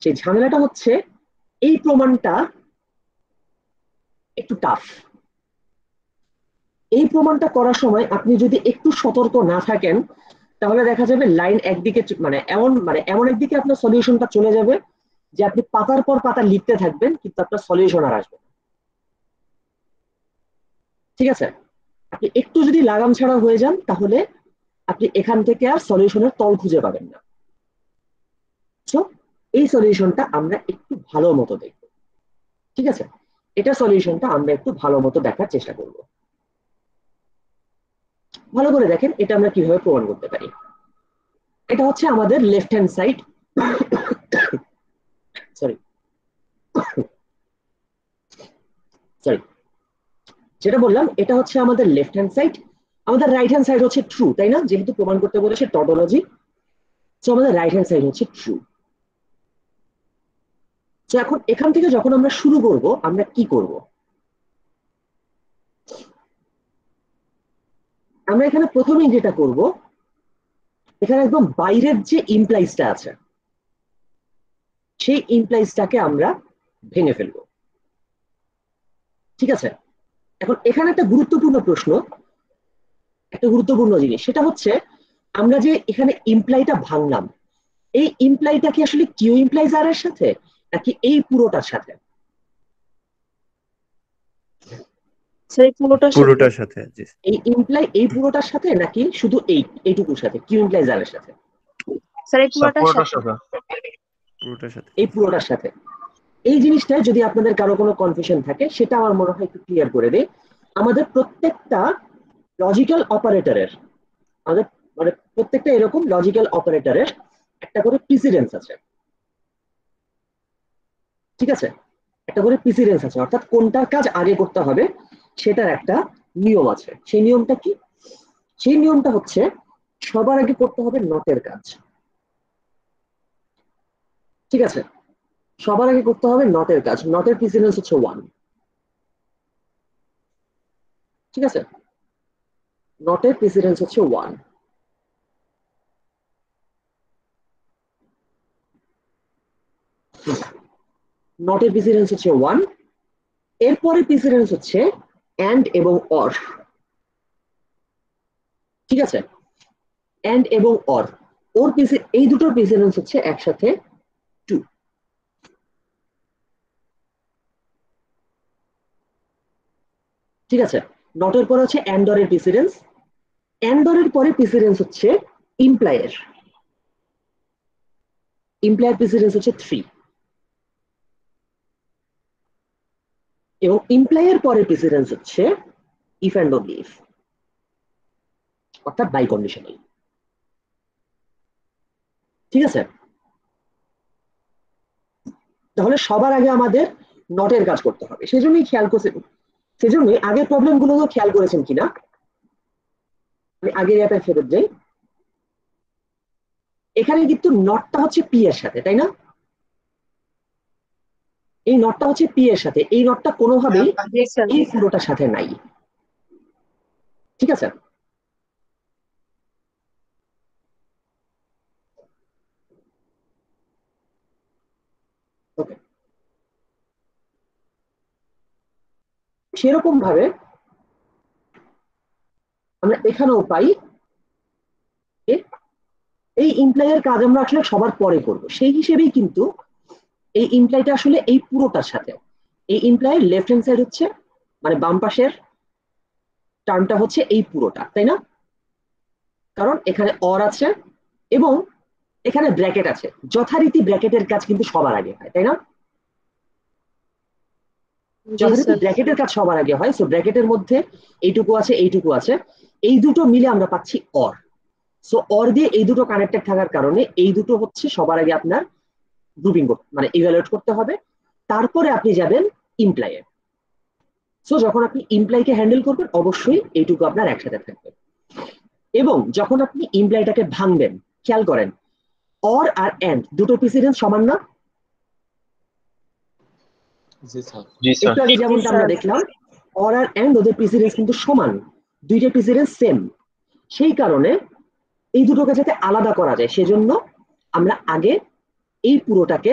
সেই ঝামেলাটা হচ্ছে এই প্রমাণটা একটু টাফ। এই প্রমাণটা করার সময় আপনি যদি একটু সতর্ক না থাকেন তাহলে দেখা যাবে লাইন একদিকে এমন একদিকে আপনার সলিউশনটা চলে যাবে যে আপনি পাতার পর পাতা লিখতে থাকবেন কিন্তু আপনার সলিউশন আর আসবে না। ঠিক আছে, আপনি একটু যদি লাগাম ছাড়া হয়ে যান তাহলে আপনি এখান থেকে আর সলিউশনের তল খুঁজে পাবেন না। সো এই সলিউশনটা আমরা একটু ভালো মতো দেখব। ঠিক আছে, এটা সলিউশনটা আমরা একটু ভালো মতো দেখার চেষ্টা করব। ভালো করে দেখেন এটা আমরা কিভাবে প্রমাণ করতে পারি। এটা হচ্ছে আমাদের left hand side, sorry sorry যেটা বললাম এটা হচ্ছে আমাদের লেফট হ্যান্ড সাইড, আমাদের রাইট হ্যান্ড সাইড হচ্ছে ট্রু, তাই না? যেহেতু প্রমাণ করতে বলেছে টটোলজি, সো আমাদের রাইট হ্যান্ড সাইড হচ্ছে ট্রু। তো এখন এখান থেকে যখন আমরা শুরু করব আমরা কি করব? আমরা এখানে প্রথমেই যেটা করব, এখানে একদম বাইরের যে ইমপ্লাইজটা আছে সেই ইমপ্লাইজটাকে আমরা ভেঙে ফেলবো। ঠিক আছে, এখন এখানে একটা গুরুত্বপূর্ণ প্রশ্ন, একটা গুরুত্বপূর্ণ জিনিস, সেটা হচ্ছে আমরা যে এখানে ইমপ্লাইটা ভাঙলাম, এই ইমপ্লাইটা কি আসলে কিউ ইমপ্লাইজ আর এর সাথে নাকি এই পুরোটার সাথে? স্যার পুরোটার সাথে। জি এই ইমপ্লাই এই পুরোটার সাথে নাকি শুধু এইটুকুর সাথে, কিউ ইমপ্লাইজ আর এর সাথে? স্যার এই পুরোটার পুরোটার সাথে। সাথে। পুরোটার সাথে। এই পুরোটার সাথে। এই জিনিসটা যদি আপনাদের কারো কোনো কনফিউশন থাকে সেটা আমার মনে হয় একটু ক্লিয়ার করে দেই। আমাদের প্রত্যেকটা লজিক্যাল অপারেটরের, আমাদের মানে প্রত্যেকটা এরকম লজিক্যাল অপারেটরের একটা করে প্রিসিডেন্স আছে। ঠিক আছে, একটা করে প্রিসিডেন্স আছে, অর্থাৎ কোনটার কাজ আগে করতে হবে সেটার একটা নিয়ম আছে। সেই নিয়মটা কি? সেই নিয়মটা হচ্ছে সবার আগে করতে হবে নটের কাজ। ঠিক আছে, সবার আগে করতে হবে নটের কাজ। নটের প্রিসিডেন্স হচ্ছে 1। ঠিক আছে, নটের প্রিসিডেন্স হচ্ছে 1। নটের প্রিসিডেন্স হচ্ছে 1। এরপরে প্রিসিডেন্স হচ্ছে এন্ড এবং অর। ঠিক আছে, এন্ড এবং অর, এই দুটোর প্রিসিডেন্স হচ্ছে একসাথে 2। ঠিক আছে, নটের পরে হচ্ছে এন্ড অর এর প্রিসিডেন্স, এন্ড অর এর পরে প্রিসিডেন্স হচ্ছে ইমপ্লাইয়ের, ইমপ্লাইয়ের প্রিসিডেন্স হচ্ছে 3 এবং ইমপ্লাইয়ের পরে প্রিসিডেন্স হচ্ছে ইফ এন্ড অনলি ইফ, অর্থাৎ বাই কন্ডিশনাল। ঠিক আছে, তাহলে সবার আগে আমাদের নটের কাজ করতে হবে। সেজন্যই খেয়াল করছেন, সেজন্যই আগের প্রবলেম গুলো খেয়াল করেছেন কিনা আমি আগের ইয়াতে ফেরত যাই। এখানে কিন্তু নটটা হচ্ছে পি এর সাথে, তাই না? এই নটটা হচ্ছে পি এর সাথে, এই নটটা কোনোভাবেই এই পুরোটার সাথে নাই। ঠিক আছে, ওকে, সেরকম ভাবে আমরা এখানেও পাই এই ইমপ্লয়ের কাজ আমরা আসলে সবার পরে করব, সেই হিসেবেই কিন্তু এই ইমপ্লয়টা আসলে এই পুরোটার সাথে, এই ইমপ্লয়ের লেফট হ্যান্ড সাইড হচ্ছে মানে বাম পাশের টার্মটা হচ্ছে এই পুরোটা, তাই না? কারণ এখানে অর আছে এবং এখানে ব্র্যাকেট আছে, যথারীতি ব্র্যাকেটের কাজ কিন্তু সবার আগে হয়, তাই না? যথারীতি ব্র্যাকেটের কাজ সবার আগে হয়। সো ব্র্যাকেটের মধ্যে এইটুকু আছে, এইটুকু আছে, এই দুটো মিলে আমরা পাচ্ছি অর। সো অর দিয়ে এই দুটো কানেক্টেড থাকার কারণে এই দুটো হচ্ছে সবার আগে আপনার গ্রুপিং মানে ইভ্যালুয়েট করতে হবে, তারপরে আপনি যাবেন ইমপ্লয়ে। সো যখন আপনি ইমপ্লয়কে হ্যান্ডেল করবেন অবশ্যই এইটুকু আপনার একসাথে থাকবে। এবং যখন আপনি ইমপ্লয়টাকে ভাঙবেন, খেয়াল করেন অর আর এন্ড দুটো প্রিসিডেন্স সমান না? জি স্যার। জি স্যার। একটু আগে যেমনটা আমরা দেখলাম অর আর এন্ড ওদের প্রিসিডেন্স কিন্তু সমান, দুইটা প্রিসিডেন্স সেম। সেই কারণে এই দুটোকে যাতে আলাদা করা যায় সেজন্য আমরা আগে এই পুরোটাকে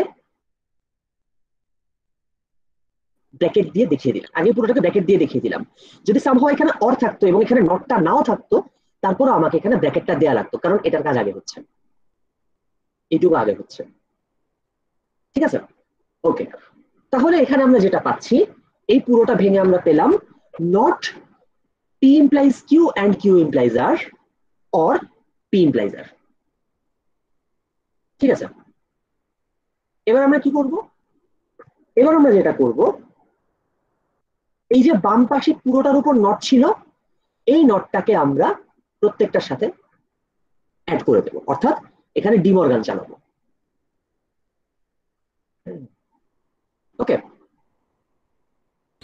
ব্র্যাকেট দিয়ে দেখিয়ে দিলাম, আগে পুরোটাকে ব্র্যাকেট দিয়ে দেখিয়ে দিলাম। যদি সামহাও এখানে অর থাকতো এবং এখানে নটটা নাও থাকতো, তারপর আমাকে এখানে ব্র্যাকেটটা দেওয়া লাগতো, কারণ এটার কাজ আগে হচ্ছে, এইটুকু আগে হচ্ছে। ঠিক আছে, ওকে। তাহলে এখানে আমরা যেটা পাচ্ছি, এই পুরোটা ভেঙে আমরা পেলাম not P implies Q and Q implies R, or P implies R। ঠিক আছে, এবার আমরা কি করব? এবার আমরা যেটা করব, এই যে বাম পাশে পুরোটার উপর নট ছিল, এই নটটাকে আমরা প্রত্যেকটার সাথে অ্যাড করে দেব, অর্থাৎ এখানে ডিমর্গান চালাবো। ওকে,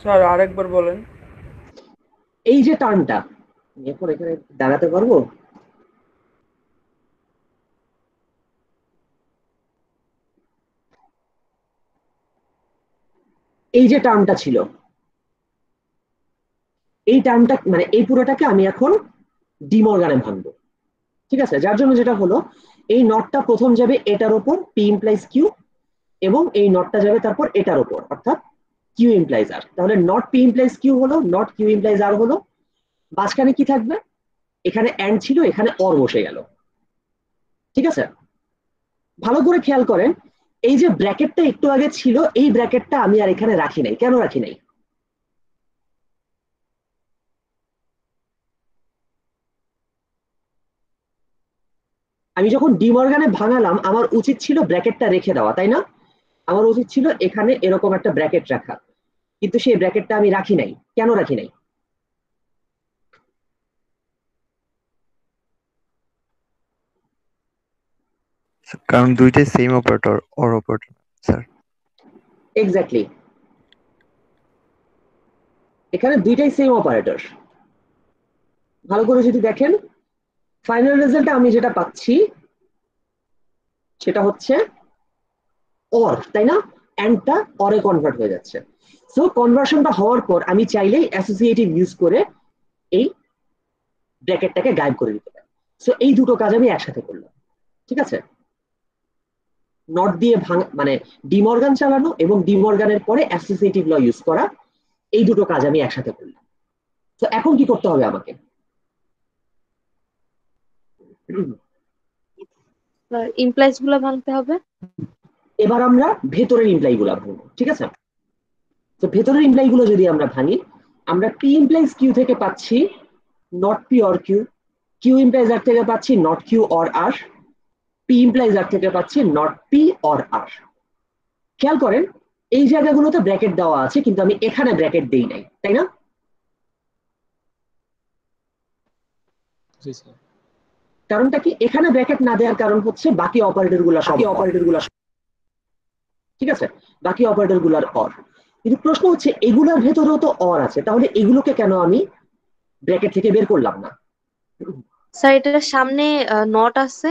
স্যার আরেকবার বলেন। এই যে টার্মটা এখন এখানে দাঁড়াতে পারবো, এই যে টার্মটা ছিল, এই টার্মটা মানে এই পুরোটাকে আমি এখন ডিমর্গানে ভাঙবো। ঠিক আছে, যার জন্য যেটা হলো, এই নটটা প্রথম যাবে এটার উপর P implies Q, এবং এই নটটা যাবে তারপর এটার উপর, অর্থাৎ Q implies R। তাহলে নট P implies Q হলো, নট Q implies R হলো, মাঝখানে কি থাকবে? এখানে অ্যান্ড ছিল, এখানে অর বসে গেল। ঠিক আছে, ভালো করে খেয়াল করেন, এই যে ব্র্যাকেটটা একটু আগে ছিল, এই ব্র্যাকেটটা আমি আর এখানে রাখি নাই। কেন রাখি নাই? আমি যখন ডিমর্গানে ভাঙালাম, আমার উচিত ছিল ব্র্যাকেটটা রেখে দেওয়া, তাই না? আমার উচিত ছিল এখানে এরকম একটা ব্র্যাকেট রাখা, কিন্তু সেই ব্র্যাকেটটা আমি রাখি নাই। কেন রাখি নাই? কারণ দুইটাই same operator, or operator sir. Exactly, এখানে দুইটাই সেম অপারেটর। ভালো করে যদি দেখেন, ফাইনাল রেজাল্টে আমি যেটা পাচ্ছি সেটা হচ্ছে অর, তাই না? অ্যান্ডটা অরে কনভার্ট হয়ে যাচ্ছে। সো কনভার্সনটা হওয়ার পর আমি চাইলেই অ্যাসোসিয়েটিভ ইউজ করে এই ব্র্যাকেটটাকে গায়েব করে দিতে পারি। সো এই দুটো কাজ আমি একসাথে করলাম। ঠিক আছে, নট দিয়ে মানে ডিমর্গান চালানো এবং ডিমর্গানের পরে অ্যাসোসিয়েটিভ ল ইউজ করা, এই দুটো কাজ আমি একসাথে করলাম। তো এখন কি করতে হবে আমাকে? ইমপ্লাইজ গুলো ভাঙতে হবে। এবার আমরা ভেতরের ইমপ্লাই গুলো ভাঙবো। ঠিক আছে, তো ভেতরের ইমপ্লাই গুলো যদি আমরা ভাঙি, আমরা P implies Q থেকে পাচ্ছি not P or Q, Q implies R থেকে পাচ্ছি not Q or R, P implies R থেকে পাচ্ছি নট P or R। খেয়াল করেন, এই জায়গাগুলোতে ব্র্যাকেট দেওয়া আছে, কিন্তু আমি এখানে ব্র্যাকেট দেই নাই, তাই না? জি স্যার। কারণটা কি? এখানে ব্র্যাকেট না দেওয়ার কারণ হচ্ছে বাকি অপারেটর গুলা ঠিক আছে, বাকি অপারেটর গুলার অর। কিন্তু প্রশ্ন হচ্ছে এগুলার ভেতরেও তো অর আছে, তাহলে এগুলোকে কেন আমি ব্র্যাকেট থেকে বের করলাম না? স্যার এটার সামনে নট আছে,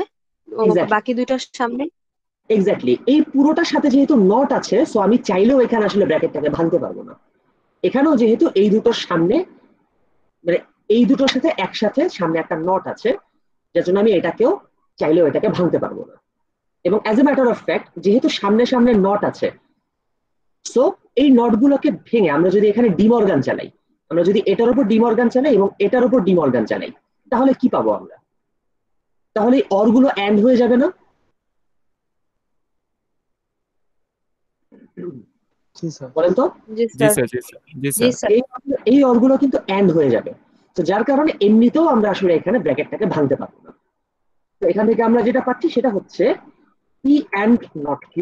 Exactly. বাকি দুইটার সামনে। এক্স্যাক্টলি, এই পুরোটার সাথে যেহেতু নট আছে, সো আমি চাইলেও এখানে আসলে ব্র্যাকেটটাকে ভাঙতে পারবো না। এখানেও যেহেতু এই দুটোর সামনে মানে এই দুটোর সাথে একসাথে সামনে একটা নট আছে, যার জন্য আমি এটাকেও চাইলেও এটাকে ভাঙতে পারবো না। এবং as a matter of fact, যেহেতু সামনে সামনে নট আছে, সো এই নটগুলোকে ভেঙে আমরা যদি এখানে ডিমর্গান চালাই, আমরা যদি এটার উপর ডিমর্গান চালাই এবং এটার উপর ডিমর্গান চালাই, তাহলে কি পাবো আমরা? তাহলে এই অরগুলো অ্যান্ড হয়ে যাবে না? বলেন তো। জি জি স্যার। স্যার, জি স্যার, জি জি স্যার। স্যার। এই অরগুলো কিন্তু অ্যান্ড হয়ে যাবে, তো যার কারণে এমনিতেও আমরা আসলে এখানে ব্র্যাকেটটাকে ভাঙতে পারবো না। তো এখান থেকে আমরা যেটা পাচ্ছি সেটা হচ্ছে P and not Q,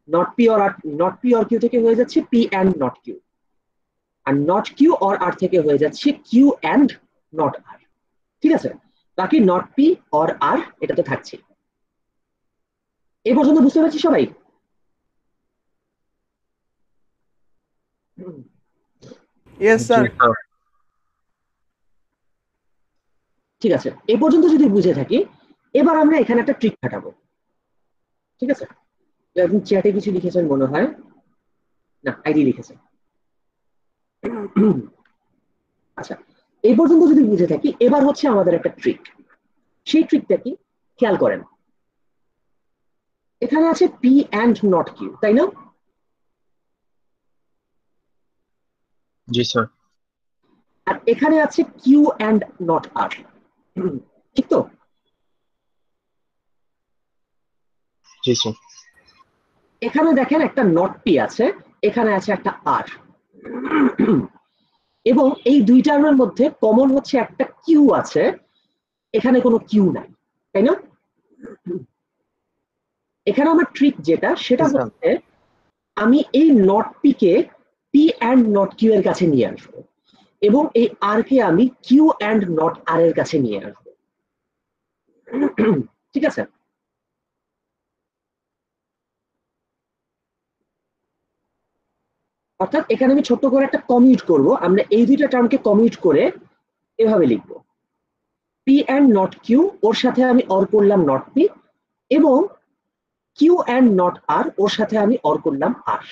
not P or R, not P or Q থেকে হয়ে যাচ্ছে P and not Q, R not Q or R থেকে হয়ে যাচ্ছে Q and not R। ঠিক আছে, বাকি not P or R এটা তো থাকছে। এই পর্যন্ত বুঝতে পারছি সবাই? Yes sir. ঠিক আছে, এই পর্যন্ত যদি বুঝে থাকি, এবার আমরা এখানে একটা ট্রিক খাটাবো। ঠিক আছে, আপনি চ্যাটে কিছু লিখেছেন মনে হয়, না আইডি লিখেছেন। আচ্ছা, এই পর্যন্ত যদি বুঝে থাকি, এবার হচ্ছে আমাদের একটা ট্রিক। সেই ট্রিকটা কি? খেয়াল করেন, এখানে আছে P and not Q, তাই না? জি স্যার। আর এখানে আছে কিউ অ্যান্ড নট আর, ঠিক তো? জি স্যার। এখানে দেখেন একটা নট পি আছে, এখানে আছে একটা আর, এবং এই দুই টার্মের মধ্যে কমন হচ্ছে একটা কিউ আছে, এখানে কোনো কিউ নাই, তাই না? এখানে আমার ট্রিক যেটা সেটা হচ্ছে আমি এই নট পি কে পি অ্যান্ড নট কিউ এর কাছে নিয়ে আসবো এবং এই আর কে আমি কিউ অ্যান্ড নট আর এর কাছে নিয়ে আসবো, ঠিক আছে? অর্থাৎ এখানে আমি ছোট্ট করে একটা কমিউট করব, আমরা এই দুইটা টার্মকে কমিউট করে এভাবে লিখবো, পি অ্যান্ড নট কিউ ওর সাথে আমি অর করলাম নট পি, এবং কিউ অ্যান্ড নট আর ওর সাথে আমি অর করলাম আর।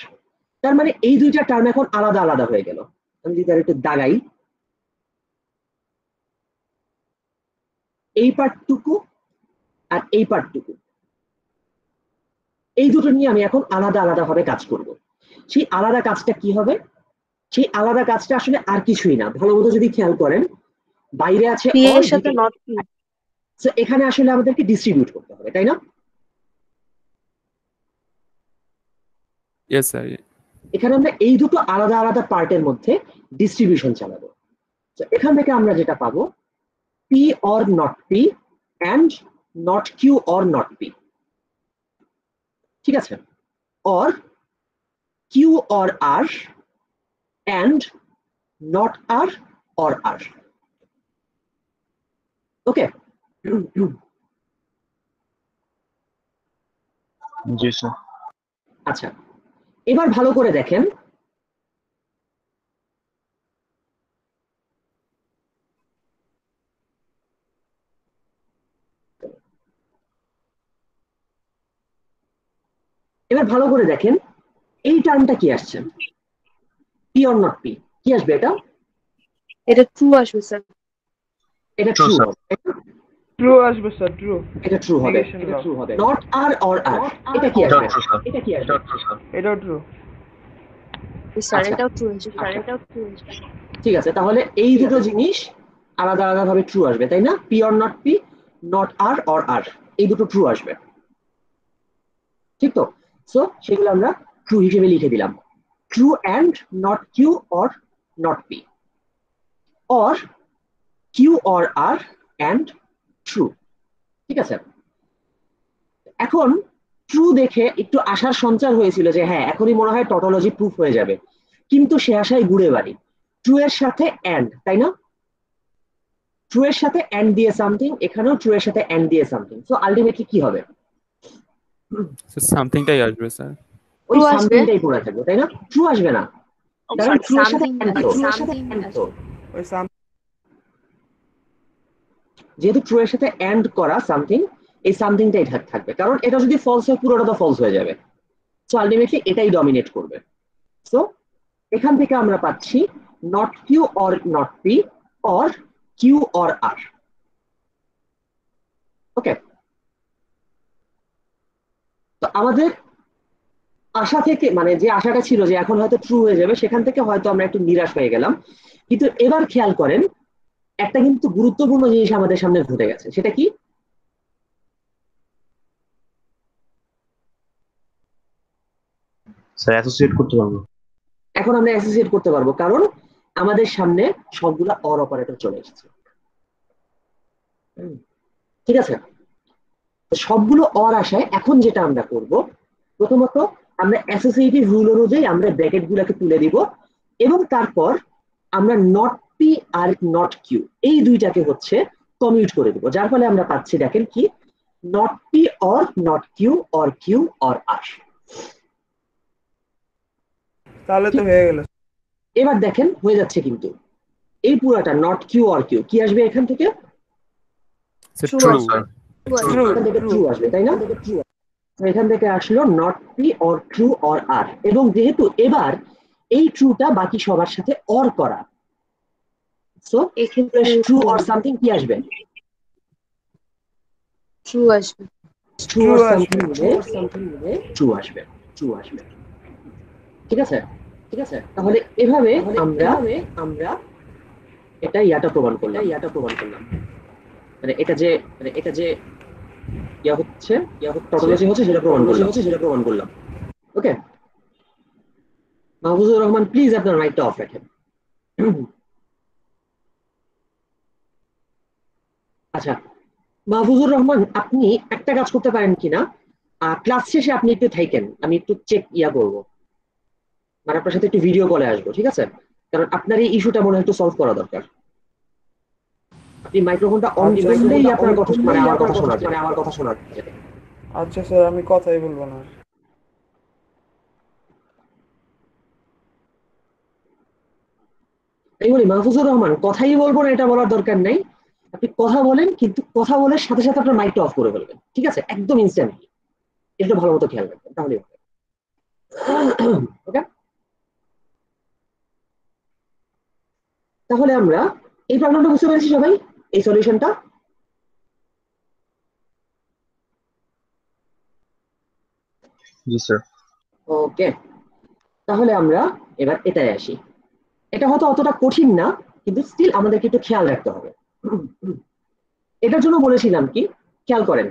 তার মানে এই দুইটা টার্ম এখন আলাদা আলাদা হয়ে গেল। আমি যদি আর একটু দাগাই, এই পার্টটুকু আর এই পার্টটুকু, এই দুটো নিয়ে আমি এখন আলাদা আলাদা ভাবে কাজ করব। সেই আলাদা কাজটা কি হবে? সেই আলাদা কাজটা আসলে আর কিছুই না, ভালো মতো যদি খেয়াল করেন, বাইরে আছে পি অর, এর সাথে নট পি। তো এখানে আসলে আমাদেরকে ডিস্ট্রিবিউট করতে হবে, তাই না? Yes sir. এখানে আমরা এই দুটো আলাদা আলাদা পার্টের মধ্যে ডিস্ট্রিবিউশন চালাবো। তো এখান থেকে আমরা যেটা পাবো, P or not P and not Q or not p, ঠিক আছে? Or Q or r and not R or R, okay? জি স্যার। আচ্ছা, এবার ভালো করে দেখেন, এবার ভালো করে দেখেন এই টার্মটা কি আসছে, পি অর নট পি, কি আসবে? এটা ট্রু আসবে স্যার। এটা True, ট্রু sir. হবে, ট্রু আসবে স্যার, ট্রু। এটা ট্রু হবে। Negation law. Not R or R, এটা কি এটাও আসবে? True sir. এটা কি আসবে? এটাও ট্রু স্যার। এটাও ট্রু। স্যার আচ্ছা। এটাও ট্রু আসবে। ঠিক আছে, তাহলে এই দুটো জিনিস আলাদা আলাদা ভাবে ট্রু আসবে, তাই না? P or not P, not R or R, এই দুটো ট্রু আসবে, ঠিক তো? সো সেগুলো আমরা ট্রু হিসেবে লিখে দিলাম, true and not Q or not P, or Q or r and true, ঠিক আছে? এখন ট্রু দেখে একটু আশার সঞ্চার হয়েছিল যে হ্যাঁ এখনই মনে হয় টটোলজি প্রুফ হয়ে যাবে, কিন্তু সে আশায় ঘুরে বাড়ি। ট্রু এর সাথে অ্যান্ড, তাই না? ট্রু এর সাথে অ্যান্ড দিয়ে সামথিং, এখানেও ট্রু এর সাথে অ্যান্ড দিয়ে সামথিং, সো আলটিমেটলি কি হবে? সামথিংটাই আসবে স্যার। ওই True আসবে। সামথিংটাই পড়ে থাকবে, তাই না? ট্রু আসবে না, কারণ ট্রু এর সাথে and তো। ওই সাম যেহেতু ট্রু এর সাথে অ্যান্ড করা সামথিং, এই সামথিংটাই থাকবে, কারণ এটা যদি ফলস হয় পুরোটা তো ফলস হয়ে যাবে, সো আলটিমেটলি এটাই ডমিনেট করবে। সো এখান থেকে আমরা পাচ্ছি not Q or not P or Q or R, okay? তো আমাদের আশা থেকে, মানে যে আশাটা ছিল যে এখন হয়তো ট্রু হয়ে যাবে, সেখান থেকে হয়তো আমরা একটু নিরাশ হয়ে গেলাম, কিন্তু এবার খেয়াল করেন একটা কিন্তু গুরুত্বপূর্ণ জিনিস আমাদের সামনে ঘটে গেছে, সেটা কি? স্যার অ্যাসোসিয়েট করতে পারবো। এখন আমরা অ্যাসোসিয়েট করতে পারবো, কারণ আমাদের সামনে সবগুলা অর অপারেটর চলে এসেছে, ঠিক আছে? তো সবগুলো অর আসায় এখন যেটা আমরা করব, প্রথমত আমরা অ্যাসোসিয়েটিভ রুল অনুযায়ী আমরা ব্র্যাকেট গুলাকে তুলে দিব, এবং তারপর আমরা নট পি আর নট কিউ এই দুইটাকে হচ্ছে কমিউট করে দিব, যার ফলে আমরা পাচ্ছি দেখেন কি, not P or not Q or Q or R. তাহলে তো হয়ে গেল। এবার দেখেন হয়ে যাচ্ছে, কিন্তু এই পুরাটা নট কিউ অর কিউ কি আসবে এখান থেকে? True true sir. ট্রু। এখান থেকে ট্রু আসবে, তাই না? তো এখান থেকে আসলো not P or true or R, এবং যেহেতু এবার এই ট্রুটা বাকি সবার সাথে অর করা, সো এক্ষেত্রে ট্রু অর সামথিং কি আসবে? ট্রু আসবে। ট্রু অর সামথিং মিলে ট্রু আসবে, ট্রু আসবে, ঠিক আছে? ঠিক আছে, তাহলে এভাবে আমরা আমরা এটা ইয়াটা প্রমাণ করলাম মানে এটা যে ইয়া হচ্ছে টপোলজি হচ্ছে সেটা প্রমাণ করলাম। ওকে, মাহফুজুর রহমান প্লিজ আপনার মাইকটা অফ রাখেন। আচ্ছা মাহফুজুর রহমান, আপনি একটা কাজ করতে পারেন কিনা, ক্লাস শেষে আপনি একটু থাকেন, আমি একটু চেক করবো, মানে আপনার সাথে একটু ভিডিও কলে আসবো, ঠিক আছে? কারণ আপনার এই ইস্যুটা মনে হয় একটু সলভ করা দরকার। আপনি মাইক্রোফোনটা অন করলেই আপনার কথা মানে আমার কথা শোনা যাবে। আচ্ছা স্যার, আমি কথাই বলবো না। এই বলি মাহফুজুর রহমান, কথাই বলবো না এটা বলার দরকার নেই, আপনি কথা বলেন, কিন্তু কথা বলার সাথে সাথে আপনার মাইকটা অফ করে ফেলবেন, ঠিক আছে? একদম ইনস্ট্যান্টলি, এটা ভালো মতো খেয়াল রাখবেন তাহলে ওকে। তাহলে আমরা এই প্রবলেমটা বুঝতে পেরেছি সবাই, এই সলিউশনটা। জি স্যার। ওকে, তাহলে আমরা এবার এটাই আসি। এটা হয়তো অতটা কঠিন না, কিন্তু স্টিল আমাদেরকে একটু খেয়াল রাখতে হবে। এটার জন্য বলেছিলাম কি, খেয়াল করেন,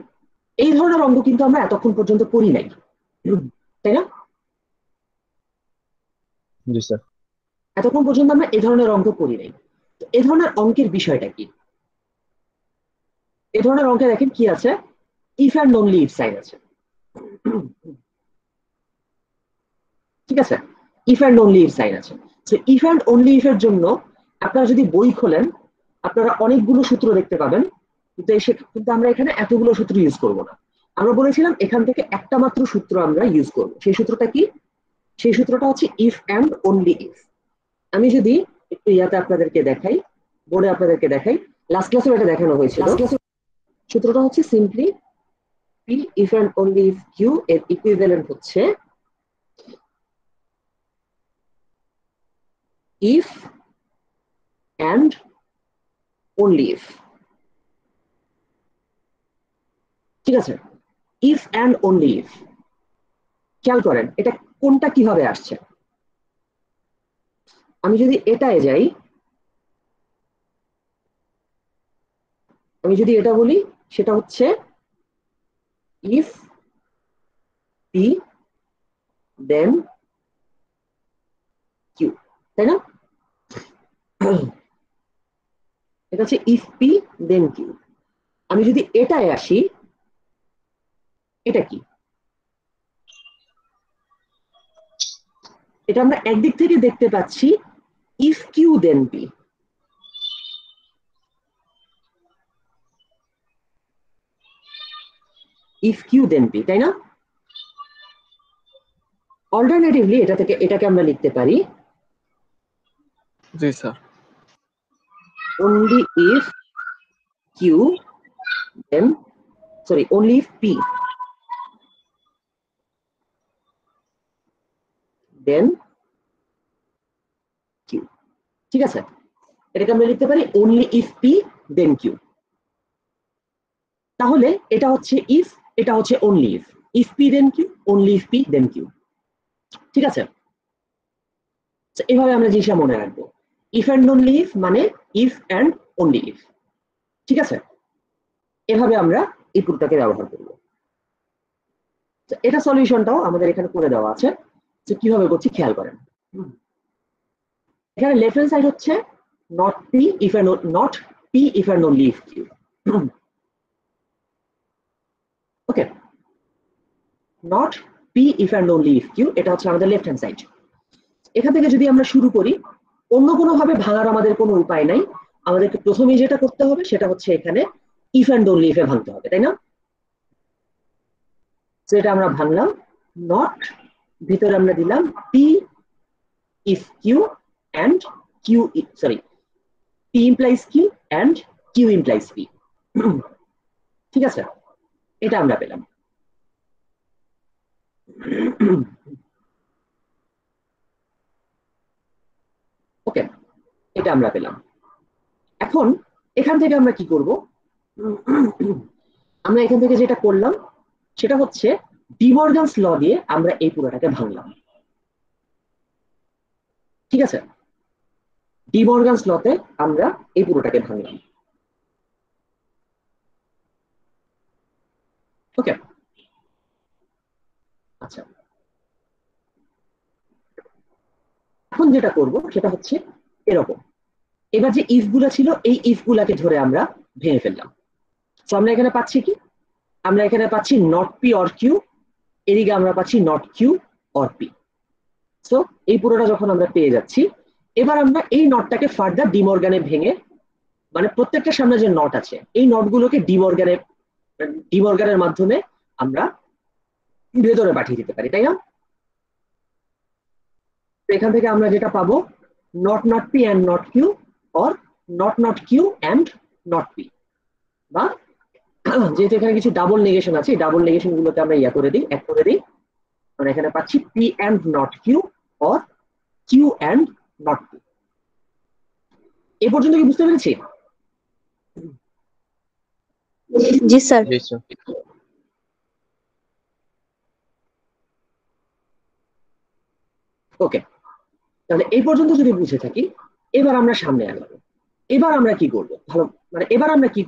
এই ধরনের অঙ্ক কিন্তু আমরা এতক্ষণ পর্যন্ত করি নাই, তাই না? জি স্যার। এতক্ষণ পর্যন্ত আমরা এই ধরনের অঙ্ক করি নাই। তো এই ধরনের অঙ্কের বিষয়টা কি? এই ধরনের অঙ্কে দেখেন কি আছে, if and only if sign আছে, ঠিক আছে? If and only if sign আছে। তো ইফ অ্যান্ড অনলি ইফ এর জন্য আপনারা যদি বই খোলেন আপনারা অনেকগুলো সূত্র দেখতে পাবেন, কিন্তু আমরা এখানে এতগুলো সূত্র ইউজ করব না। আমরা বলেছিলাম এখান থেকে একটা মাত্র সূত্র আমরা ইউজ করব। সেই সূত্রটা কি? সেই সূত্রটা হচ্ছে ইফ অ্যান্ড অনলি ইফ। আমি যদি একটু ইয়াতে আপনাদেরকে দেখাই, বোর্ডে আপনাদেরকে দেখাই, লাস্ট ক্লাসে এটা দেখানো হয়েছিল। সূত্রটা হচ্ছে simply p if and only if q এর ইকুইভ্যালেন্ট হচ্ছে if and only if, ঠিক আছে? if and only if, খেয়াল করেন এটা কোনটা কিভাবে আসছে। আমি যদি এটায় যাই, আমি যদি এটা বলি, সেটা হচ্ছে if p then q, তাই না? এটা হচ্ছে if p then q। আমি যদি এটায় আসি, এটা কি? এটা আমরা একদিক থেকে দেখতে পাচ্ছি if q then p, if q then p, তাই না? অল্টারনেটিভলি এটাকে আমরা লিখতে পারি জি sir. only if q then only if p then q, ঠিক আছে? এটাকে আমরা লিখতে পারি only if p then q। তাহলে এটা হচ্ছে if, এটা হচ্ছে only if p then q, only if p then q, ঠিক আছে? এভাবে আমরা জিনিসটা মনে রাখবো, if and only if মানে if and only if, ঠিক আছে? এভাবে আমরা এই প্রুফটাকে ব্যবহার করব। এটা সলিউশনটাও আমাদের এখানে করে দেওয়া আছে, যে কিভাবে করছি খেয়াল করেন। এখানে লেফট হ্যান্ড সাইড হচ্ছে not p if and only if q, okay? not p if and only if q, এটা হচ্ছে আমাদের লেফট হ্যান্ড সাইড। এখান থেকে যদি আমরা শুরু করি, অন্য কোনো ভাবে ভাঙার আমাদের কোনো উপায় নাই, আমাদেরকে প্রথমেই যেটা করতে হবে সেটা হচ্ছে এখানে if and only if এ ভাঙতে হবে, তাই না? সেটা আমরা ভাঙলাম, not ভিতরে আমরা দিলাম p if q and q, p implies q and q implies p, ঠিক আছে? এটা আমরা পেলাম। ওকে, এটা আমরা পেলাম। এখন এখান থেকে আমরা কি করব? আমরা এখান থেকে যেটা করলাম সেটা হচ্ছে ডি মর্গানস ল দিয়ে আমরা এই পুরোটাকে ভাঙলাম। ঠিক আছে, ডি মর্গানস লতে আমরা এই পুরোটাকে ভাঙলাম। ওকে, আচ্ছা এখন যেটা করব সেটা হচ্ছে এরকম, এবার যে ইফ গুলা ছিল এই ইফ গুলাকে ধরে আমরা ভেঙে ফেললাম। তো আমরা এখানে পাচ্ছি কি, আমরা এখানে পাচ্ছি নট পি অর কিউ, এদিকে আমরা পাচ্ছি not Q or p. So এই পুরোটা যখন আমরা পেয়ে যাচ্ছি, এবার আমরা এই নটটাকে ফার্দার ডিমর্গানে ভেঙে, মানে প্রত্যেকটার সামনে যে নট আছে এই নটগুলোকে ডিমর্গানের মাধ্যমে আমরা ভেতরে পাঠিয়ে দিতে পারি, তাই না? এখান থেকে আমরা যেটা পাবো not not P and not Q or not not Q and not P, বা যেহেতু এখানে কিছু ডাবল নেগেশন আছে, ডাবল নেগেশন গুলোকে আমরা এক করে দিই, আমরা এখানে পাচ্ছি P and not Q or Q and not P. এ পর্যন্ত কি বুঝতে পেরেছি? জি স্যার। জি স্যার। ওকে, তাহলে এই পর্যন্ত যদি বুঝে থাকি, এবার আমরা সামনে আগাবো। এবার আমরা কি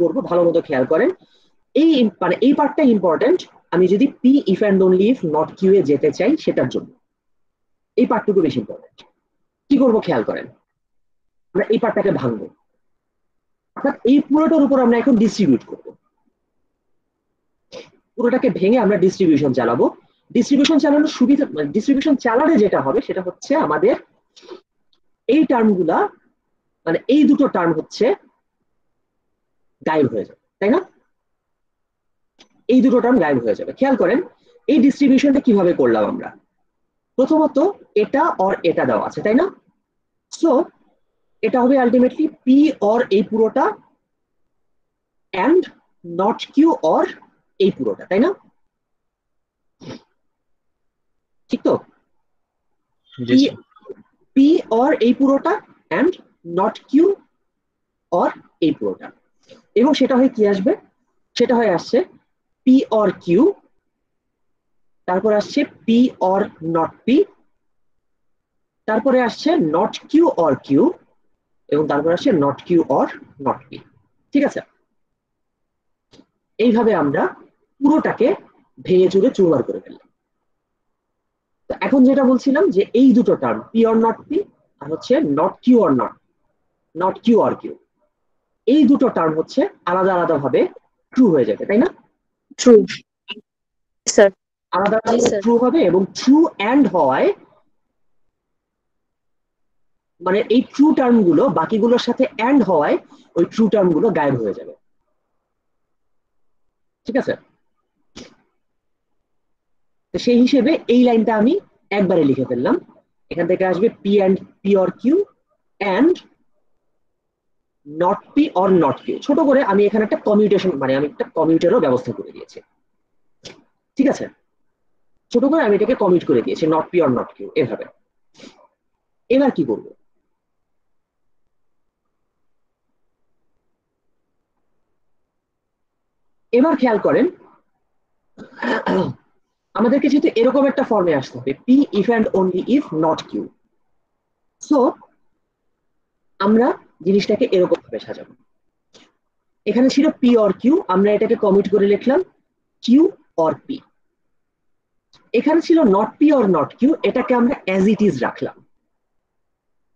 করব, ভালো মতো খেয়াল করেন। এই পার্টটা ইম্পর্টেন্ট। আমি যদি P if and only if not Q এ যেতে চাই সেটার জন্য এই পার্টটুকু বেশি ইম্পর্টেন্ট। কি করব খেয়াল করেন, আমরা এই পার্টটাকে ভাঙবো, অর্থাৎ এই পুরোটার উপর আমরা এখন ডিস্ট্রিবিউট করব। পুরোটাকে ভেঙে আমরা ডিস্ট্রিবিউশন চালাবো। ডিস্ট্রিবিউশন চালানোর সুবিধা, মানে ডিস্ট্রিবিউশন চালালে যেটা হবে সেটা হচ্ছে আমাদের এই টার্মগুলা, মানে এই দুটো টার্ম হচ্ছে গায়েব হয়ে যাবে, তাই না? এই দুটো টার্ম গায়েব হয়ে যাবে। খেয়াল করেন এই ডিস্ট্রিবিউশনটা কিভাবে করলাম আমরা। প্রথমত এটা অর এটা দেওয়া আছে, তাই না? সো এটা হবে আলটিমেটলি পি অর এই পুরোটা অ্যান্ড নট কিউ অর এই পুরোটা, তাই না? ঠিক তো? জি স্যার। পি অর এই পুরোটা অ্যান্ড নট কিউ অর এই পুরোটা, এবং সেটা হয় কি আসবে, সেটা হয় আসছে পি অর কিউ, তারপর আসছে পি অর নট পি, তারপরে আসছে নট কিউ অর কিউ, এবং তারপর আসছে not Q or not p. ঠিক আছে, এইভাবে আমরা পুরোটাকে ভেঙে চুরে চুরমার করে ফেললাম। এখন যেটা বলছিলাম যে এই দুটো term P or not P আর হচ্ছে not Q or not Q or Q, এই দুটো টার্ম হচ্ছে আলাদা আলাদা ভাবে ট্রু হয়ে যাবে, তাই না? True sir. আলাদা জি স্যার। ট্রু হবে, এবং ট্রু অ্যান্ড হওয়ায় মানে এই ট্রু টার্ম গুলো বাকিগুলোর সাথে অ্যান্ড হওয়ায় ওই ট্রু টার্ম গুলো গায়েব হয়ে যাবে। ঠিক আছে, তো সেই হিসেবে এই লাইনটা আমি একবারে লিখে ফেললাম। এখান থেকে আসবে p and P or Q and not P or not q. ছোট করে আমি এখানে একটা কমিউটেশন, মানে আমি একটা কমিউটেরও ব্যবস্থা করে দিয়েছি। ঠিক আছে, ছোট করে আমি এটাকে কমিউট করে দিয়েছি not P or not q এভাবে। এবার কি করব, এবার খেয়াল করেন আমাদেরকে যেহেতু এরকম একটা ফর্মে আসতে হবে p if and only if not q, so আমরা জিনিসটাকে এরকম ভাবে সাজাবো। এখানে ছিল পি অর কিউ, আমরা এটাকে কমিট করে লিখলাম কিউ অর পি। এখানে ছিল not P or not q, এটাকে আমরা অ্যাজ ইট ইজ রাখলাম।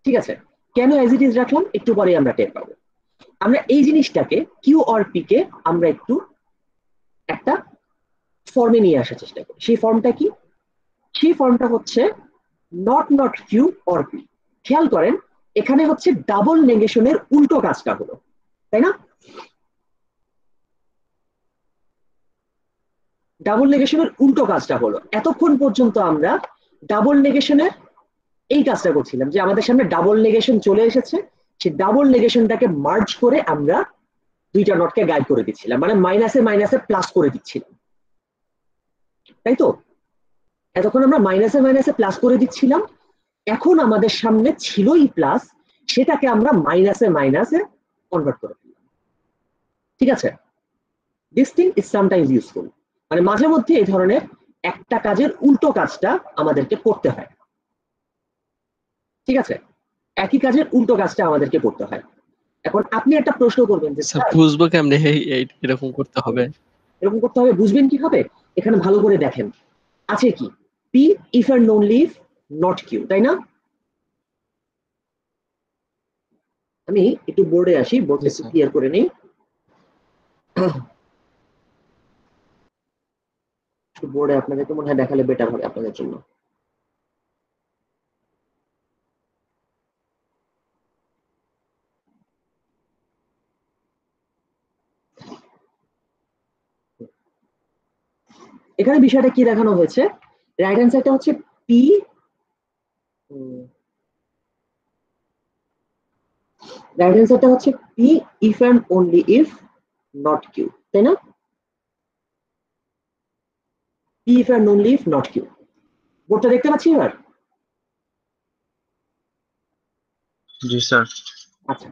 ঠিক আছে, কেন অ্যাজ ইট ইজ রাখলাম একটু পরে আমরা টের পাবো। আমরা এই জিনিসটাকে কিউ অর পি কে আমরা একটু একটা ফর্মে নিয়ে আসার চেষ্টা করি। সেই ফর্মটা কি? সেই ফর্মটা হচ্ছে not not Q or p. খেয়াল করেন এখানে হচ্ছে ডাবল নেগেশনের উল্টো কাজটা হলো, তাই না? ডাবল নেগেশনের উল্টো কাজটা হলো, এতক্ষণ পর্যন্ত আমরা ডাবল নেগেশনের এই কাজটা করছিলাম যে আমাদের সামনে ডাবল নেগেশন চলে এসেছে, সেই ডাবল নেগেশনটাকে মার্জ করে আমরা দুইটা নটকে গায়েব করে দিচ্ছিলাম, মানে মাইনাসে মাইনাসে প্লাস করে দিচ্ছিলাম, তাই তো? এতক্ষণ আমরা মাইনাসে মাইনাসে প্লাস করে দিচ্ছিলাম, এখন আমাদের সামনে ছিলই প্লাস, সেটাকে আমরা মাইনাসে মাইনাসে কনভার্ট করে দিলাম। ঠিক আছে, this thing is sometimes useful, মানে মাঝে মধ্যে এই ধরনের একটা কাজের উল্টো কাজটা আমাদেরকে করতে হয়। ঠিক আছে, একই কাজের উল্টো কাজটা আমাদেরকে করতে হয়। এখন আপনি একটা প্রশ্ন করবেন যে স্যার স্যার বুঝবো কেমনে এরকম করতে হবে? এরকম করতে হবে, বুঝবেন কিভাবে? এখানে ভালো করে দেখেন আছে কি, p if and only if not Q, তাই না? আমি একটু বোর্ডে আসি, বোর্ডে জি একটু স্যার। ক্লিয়ার করে নিই। বোর্ডে আপনাদেরকে মনে হয় দেখালে বেটার হবে আপনাদের জন্য। এখানে বিষয়টা কি দেখানো হয়েছে, রাইট হ্যান্ড সাইডটা হচ্ছে পি, রাইট হ্যান্ড সাইডটা হচ্ছে p if and only if not Q, তাই না? P if and only if not q, বোর্ডটা দেখতে পাচ্ছি এবার? জি স্যার। আচ্ছা,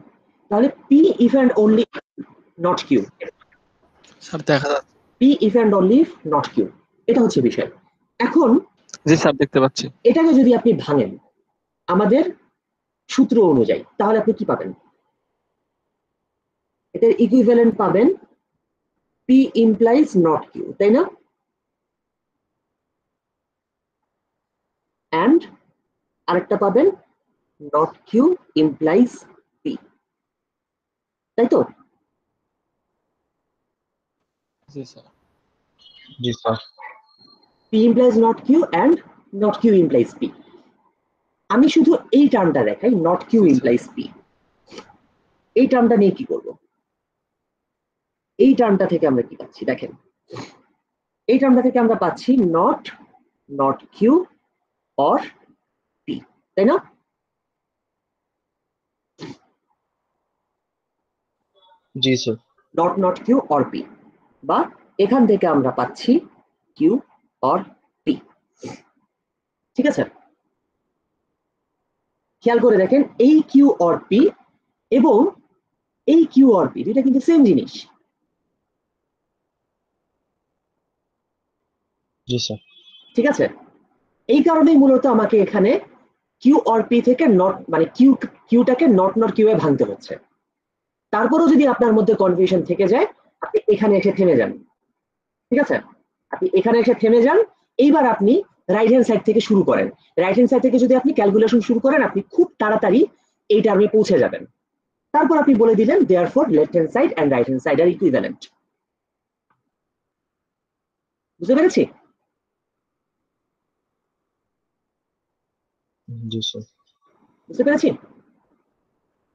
তাহলে p if and only not q, sir দেখা যাচ্ছে। P if and only if not q, এটা হচ্ছে বিষয়। এখন জি স্যার দেখতে পাচ্ছি। এটাকে যদি আপনি ভাঙেন আমাদের সূত্র অনুযায়ী, তাহলে আপনি কি পাবেন? এটার ইকুইভ্যালেন্ট পাবেন পি ইমপ্লাইজ নট কিউ, তাই না? অ্যান্ড আরেকটা পাবেন নট কিউ ইমপ্লাইজ পি, তাই তো? জি স্যার। জি sir. P implies not Q and not Q implies P. আমি শুধু এই টার্মটা দেখাই, নট কিউ ইমপ্লাইজ পি। এই টার্মটা নিয়ে কি করব? এই টার্মটা থেকে আমরা কি পাচ্ছি দেখেন, এই টার্মটা থেকে আমরা পাচ্ছি not not Q or P, তাই না? জি sir. Not not Q or P, বা এখান থেকে আমরা পাচ্ছি কিউ অর পি। ঠিক আছে, খেয়াল করে দেখেন এই কিউ অর পি এবং এই কিউ অর পি দুইটা কিন্তু সেম জিনিস। জি স্যার। ঠিক আছে, এই কারণেই মূলত আমাকে এখানে কিউ অর পি থেকে নট মানে কিউটাকে নট নট কিউ এ ভাঙতে হচ্ছে। তারপরেও যদি আপনার মধ্যে কনফিউশন থেকে যায়, আপনি এখানে এসে থেমে যান। ঠিক আছে, আপনি এখানে এসে থেমে যান। এইবার আপনি রাইট হ্যান্ড সাইড থেকে শুরু করেন। রাইট হ্যান্ড সাইড থেকে যদি আপনি ক্যালকুলেশন শুরু করেন, আপনি খুব তাড়াতাড়ি এই টার্মে পৌঁছে যাবেন। তারপর আপনি বলে দিলেন therefore left hand side and right hand side are equivalent. বুঝতে পেরেছি? জি স্যার। বুঝতে পেরেছি?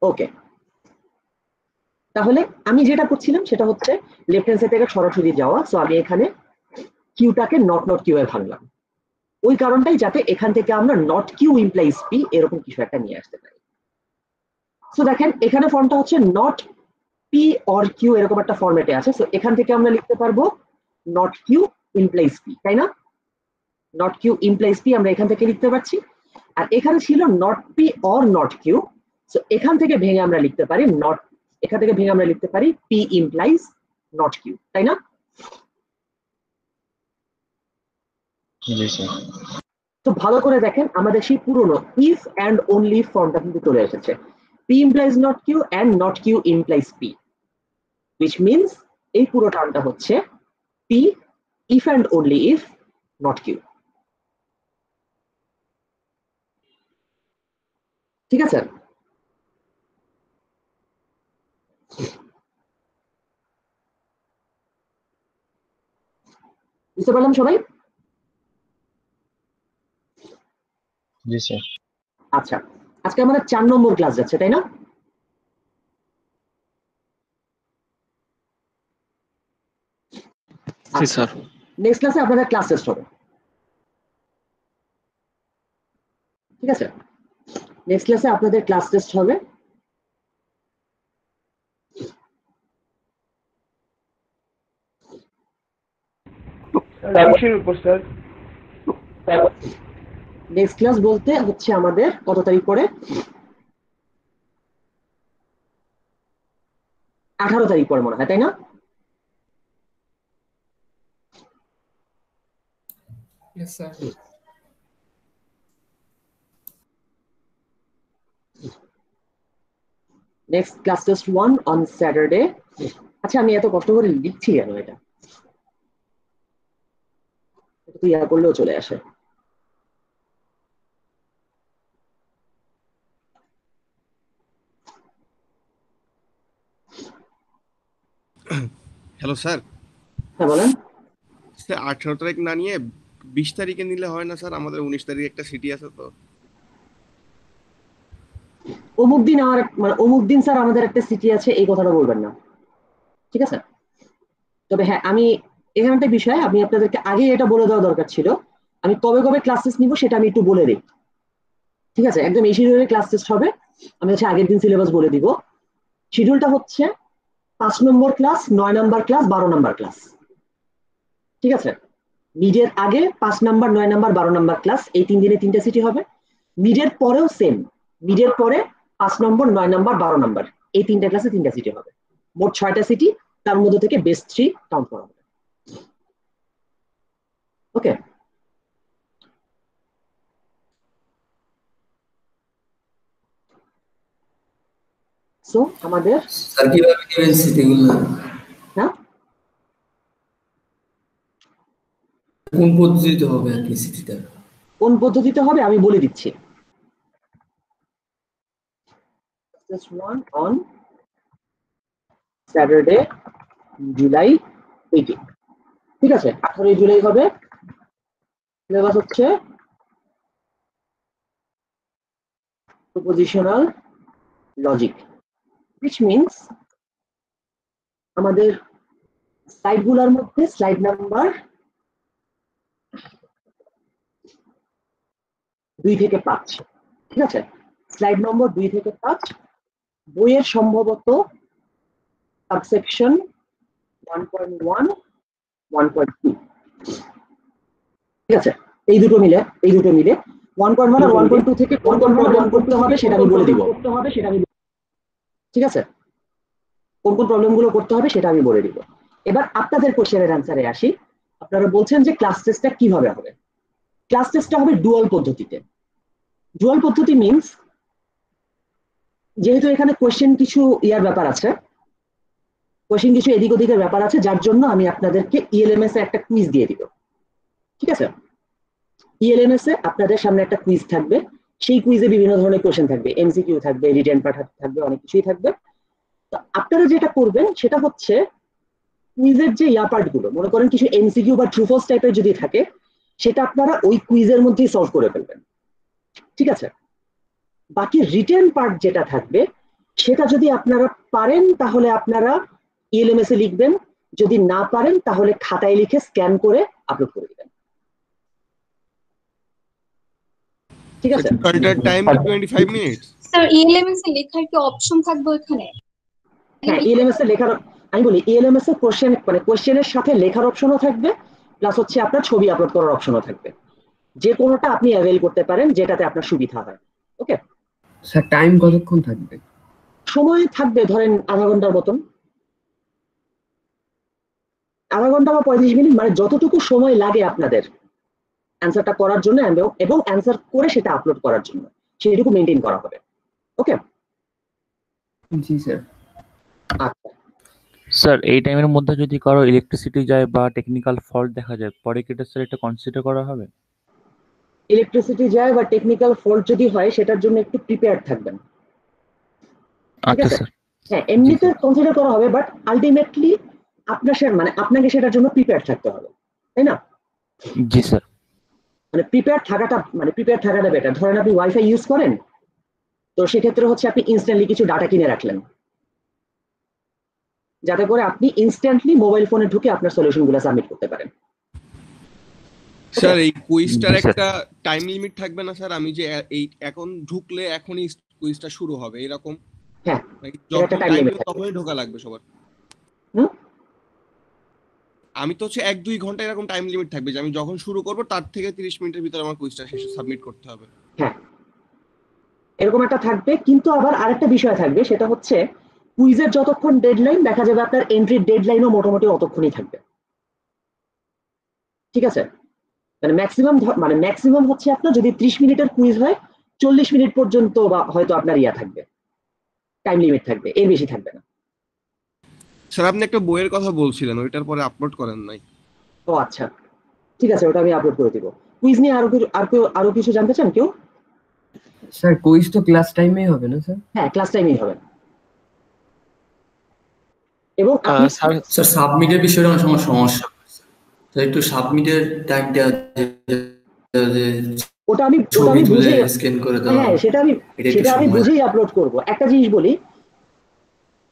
ওকে, তাহলে আমি যেটা করছিলাম সেটা হচ্ছে লেফট হ্যান্ড সাইড থেকে সরাসরি যাওয়া। সো আমি এখানে কিউটাকে নট নট কিউ এ ভাঙলাম, ওই কারণটাই যাতে এখান থেকে আমরা নট কিউ ইমপ্লাইজ পি এরকম কিছু একটা নিয়ে আসতে পারি। সো দেখেন এখানে ফর্মটা হচ্ছে নট পি অর কিউ এরকম একটা ফরম্যাটে আছে। সো এখান থেকে আমরা লিখতে পারবো নট কিউ ইমপ্লাইজ পি, তাই না? নট কিউ ইমপ্লাইজ পি আমরা এখান থেকে লিখতে পারছি। আর এখানে ছিল not P or not q, so এখান থেকে ভেঙে আমরা লিখতে পারি নট, এখান থেকে ভেঙে আমরা লিখতে পারি পি ইমপ্লাইজ নট কিউ, তাই না? জি স্যার। তো ভালো করে দেখেন আমাদের সেই পুরনো ইফ অ্যান্ড অনলি ফর্মটা কিন্তু চলে এসেছে। P implies not Q and not Q implies p, which means এই পুরো টার্মটা হচ্ছে p if and only if not Q. ঠিক আছে, বুঝতে পারলাম সবাই? জি স্যার। আচ্ছা, আজকে আমাদের 4 নম্বর ক্লাস যাচ্ছে, তাই না? জি স্যার। নেক্সট ক্লাসে আপনাদের ক্লাস টেস্ট হবে। ঠিক আছে, নেক্সট ক্লাসে আপনাদের ক্লাস টেস্ট হবে। কিসের উপর স্যার? নেক্সট ক্লাস বলতে হচ্ছে আমাদের কত তারিখ পরে? 18 তারিখ পরে মনে হয়, তাই না? Yes, sir. Next class test 1 on Saturday. আচ্ছা আমি এত কষ্ট করে লিখছি কেন? এটা তো ইয়া করলেও চলে আসে। হ্যালো স্যার, হ্যাঁ বলেন। স্যার 18 তারিখ না নিয়ে 20 তারিখে নিলে হয় না স্যার? আমাদের 19 তারিখে একটা সিটি আছে তো। অমুক দিন আমার মানে অমুক দিন স্যার আমাদের একটা সিটি আছে, এই কথাটা বলবেন না, ঠিক আছে? তবে হ্যাঁ, আমি এখানে একটা বিষয় আমি আপনাদেরকে আগে এটা বলে দেওয়া দরকার ছিল, আমি কবে কবে ক্লাসেস নিব সেটা আমি একটু বলে দিই, ঠিক আছে? একদম এই শিডিউলে ক্লাস টেস্ট হবে, আমি হচ্ছে আগের দিন সিলেবাস বলে দিব। শিডিউলটা হচ্ছে 5 নম্বর ক্লাস, 9 নম্বর ক্লাস, 12 নম্বর ক্লাস, ঠিক আছে? মিডের আগে 5 নাম্বার, 9 নাম্বার, 12 নাম্বার ক্লাস, এই 3 দিনে 3টা সিটি হবে। মিডের পরেও সেম, মিডের পরে 5 নম্বর, 9 নাম্বার, 12 নাম্বার, এই 3টা ক্লাসে 3টা সিটি হবে। মোট 6টা সিটি, তার মধ্যে থেকে বেস্ট 3 কাউন্ট করা হবে। ওকে, সো আমাদের স্যার কিভাবে দিবেন সিটিগুলো? হ্যাঁ কোন পদ্ধতিতে হবে আর কি সিটিটা? কোন পদ্ধতিতে হবে আমি বলে দিচ্ছি। Just one on Saturday, July 18, ঠিক আছে? 18 জুলাই হবে। সিলেবাস হচ্ছে প্রপোজিশনাল লজিক, which means আমাদের স্লাইডগুলোর মধ্যে স্লাইড নাম্বার 2 থেকে 5, ঠিক আছে? স্লাইড নম্বর 2 থেকে 5, বইয়ের সম্ভবত সাবসেকশন 1.1, 1.2, ঠিক আছে? এই দুটো মিলে 1.1 আর 1.2 থেকে কোন কোন প্রবলেম করতে হবে সেটা আমি বলে দিব, ঠিক আছে? কোন কোন প্রবলেমগুলো করতে হবে সেটা আমি বলে দিব। এবার আপনাদের কোশ্চেনের অ্যান্সারে আসি। আপনারা বলছেন যে ক্লাস টেস্টটা কিভাবে হবে? ক্লাস টেস্টটা হবে ডুয়াল পদ্ধতিতে। ডুয়াল পদ্ধতি মিন্স যেহেতু এখানে কোশ্চেন কিছু ইয়ার ব্যাপার আছে, কোশ্চেন কিছু এদিক ওদিকের ব্যাপার আছে, যার জন্য আমি আপনাদেরকে ইএলএমএস এ একটা কুইজ দিয়ে দিব, ঠিক আছে? ইএলএমএস এ আপনাদের সামনে একটা কুইজ থাকবে, সেই কুইজে বিভিন্ন ধরনের কোশ্চেন থাকবে, এমসিকিউ থাকবে, রিটেন পার্ট থাকবে, অনেক কিছুই থাকবে। তো আপনারা যেটা করবেন সেটা হচ্ছে কুইজের যে ইয়া পার্ট গুলো, মনে করেন কিছু এমসিকিউ বা ট্রু ফলস টাইপের যদি থাকে, সেটা আপনারা ওই কুইজের মধ্যেই সলভ করে ফেলবেন, ঠিক আছে? বাকি রিটেন পার্ট যেটা থাকবে সেটা যদি আপনারা পারেন তাহলে আপনারা ইএলএমএস এ লিখবেন, যদি না পারেন তাহলে খাতায় লিখে স্ক্যান করে আপলোড করে দিবেন, ঠিক আছে? Total time 25 minutes. স্যার ইএলএমএস এ লেখার কি অপশন থাকবে ওখানে? হ্যাঁ, ইএলএমএস এ লেখার, আমি বলি ইএলএমএস এ কোশ্চেন মানে কোশ্চেনের সাথে লেখার অপশনও থাকবে, প্লাস হচ্ছে আপনার ছবি আপলোড করার অপশনও থাকবে। যে কোনোটা আপনি অ্যাভেল করতে পারেন যেটাতে আপনার সুবিধা হয়। ওকে স্যার টাইম কতক্ষণ থাকবে? সময় থাকবে ধরেন আধা ঘন্টার মতন, আধা ঘন্টা বা 35 মিনিট, মানে যতটুকু সময় লাগে আপনাদের অ্যান্সারটা করার জন্য এবং অ্যান্সার করে সেটা আপলোড করার জন্য, সেইটুকু মেনটেন করা হবে। ওকে জি স্যার। আচ্ছা স্যার এই টাইমের মধ্যে যদি কারো ইলেকট্রিসিটি যায় বা টেকনিক্যাল ফল্ট দেখা যায়, পরে কি এটা স্যার এটা কনসিডার করা হবে? ইলেকট্রিসিটি যায় বা টেকনিক্যাল ফল্ট যদি হয় সেটার জন্য একটু প্রিপেয়ার থাকবেন, ঠিক আচ্ছা আছে? স্যার। হ্যাঁ, এমনিতে কনসিডার করা হবে, বাট আলটিমেটলি আপনার মানে আপনাকে সেটার জন্য প্রিপেয়ার থাকতে হবে, তাই না? জি স্যার। মানে প্রিপেয়ার থাকাটা বেটার। ধরেন আপনি ওয়াইফাই ইউজ করেন, তো সেক্ষেত্রে হচ্ছে আপনি ইনস্ট্যান্টলি কিছু ডাটা কিনে রাখলেন, যাতে করে আপনি ইনস্ট্যান্টলি মোবাইল ফোনে ঢুকে আপনার সলিউশনগুলো সাবমিট করতে পারেন। স্যার এই কুইজটার জি, স্যার। একটা টাইম লিমিট থাকবে না স্যার? আমি যে এই এখন ঢুকলে এখনই কুইজটা শুরু হবে এরকম? হ্যাঁ, নাকি এর একটা যখন টাইম টাইম লিমিট থাকবে। তখনই ঢোকা লাগবে সবার? হুম? আমি তো হচ্ছে 1-2 ঘন্টা এরকম টাইম লিমিট থাকবে যে আমি যখন শুরু করব তার থেকে 30 মিনিটের ভিতরে আমার কুইজটা শেষে সাবমিট করতে হবে। হ্যাঁ, এরকম একটা থাকবে, কিন্তু আবার আরেকটা বিষয় থাকবে, সেটা হচ্ছে কুইজের যতক্ষণ ডেডলাইন, দেখা যাবে আপনার এন্ট্রির ডেডলাইনও মোটামুটি অতক্ষণই থাকবে, ঠিক আছে? মানে ম্যাক্সিমাম হচ্ছে আপনার যদি 30 মিনিটের কুইজ হয় 40 মিনিট পর্যন্ত বা হয়তো আপনার ইয়া থাকবে, টাইম লিমিট থাকবে, এর বেশি থাকবে না। স্যার আপনি একটা বইয়ের কথা বলছিলেন, ওইটার পরে আপলোড করেন নাই। ও আচ্ছা, ঠিক আছে, ওটা আমি আপলোড করে দিব। কুইজ নিয়ে আরো কিছু জানতে চান কেউ? স্যার কুইজ তো ক্লাস টাইমেই হবে না স্যার? হ্যাঁ, ক্লাস টাইমেই হবে। এবং স্যার স্যার সাবমিটের বিষয়টা আমার সমস্যা হচ্ছে। তো একটু সাবমিটের ট্যাগ দেওয়া ওটা আমি বুঝে স্ক্যান করে দেওয়া। হ্যাঁ, সেটা আমি বুঝেই আপলোড করব। একটা জিনিস বলি,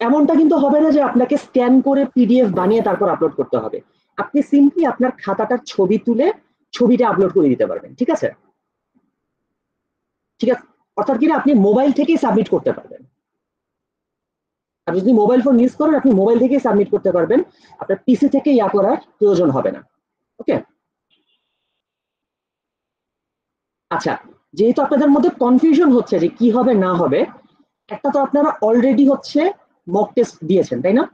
এমনটা কিন্তু হবে না যে আপনাকে স্ক্যান করে পিডিএফ বানিয়ে তারপর আপলোড করতে হবে। আপনি সিম্পলি আপনার খাতাটার ছবি তুলে ছবিটা আপলোড করে দিতে পারবেন, ঠিক আছে? ঠিক আছে, অর্থাৎ কি না, আপনি মোবাইল থেকেই সাবমিট করতে পারবেন। আপনি যদি মোবাইল ফোন ইউজ করেন, আপনি মোবাইল থেকেই সাবমিট করতে পারবেন, আপনার পিসি থেকে ইয়া করার প্রয়োজন হবে না। ওকে, আচ্ছা, যেহেতু আপনাদের মধ্যে কনফিউশন হচ্ছে যে কি হবে না হবে, একটা তো আপনারা অলরেডি হচ্ছে মক টেস্ট দিয়েছেন, তাই না?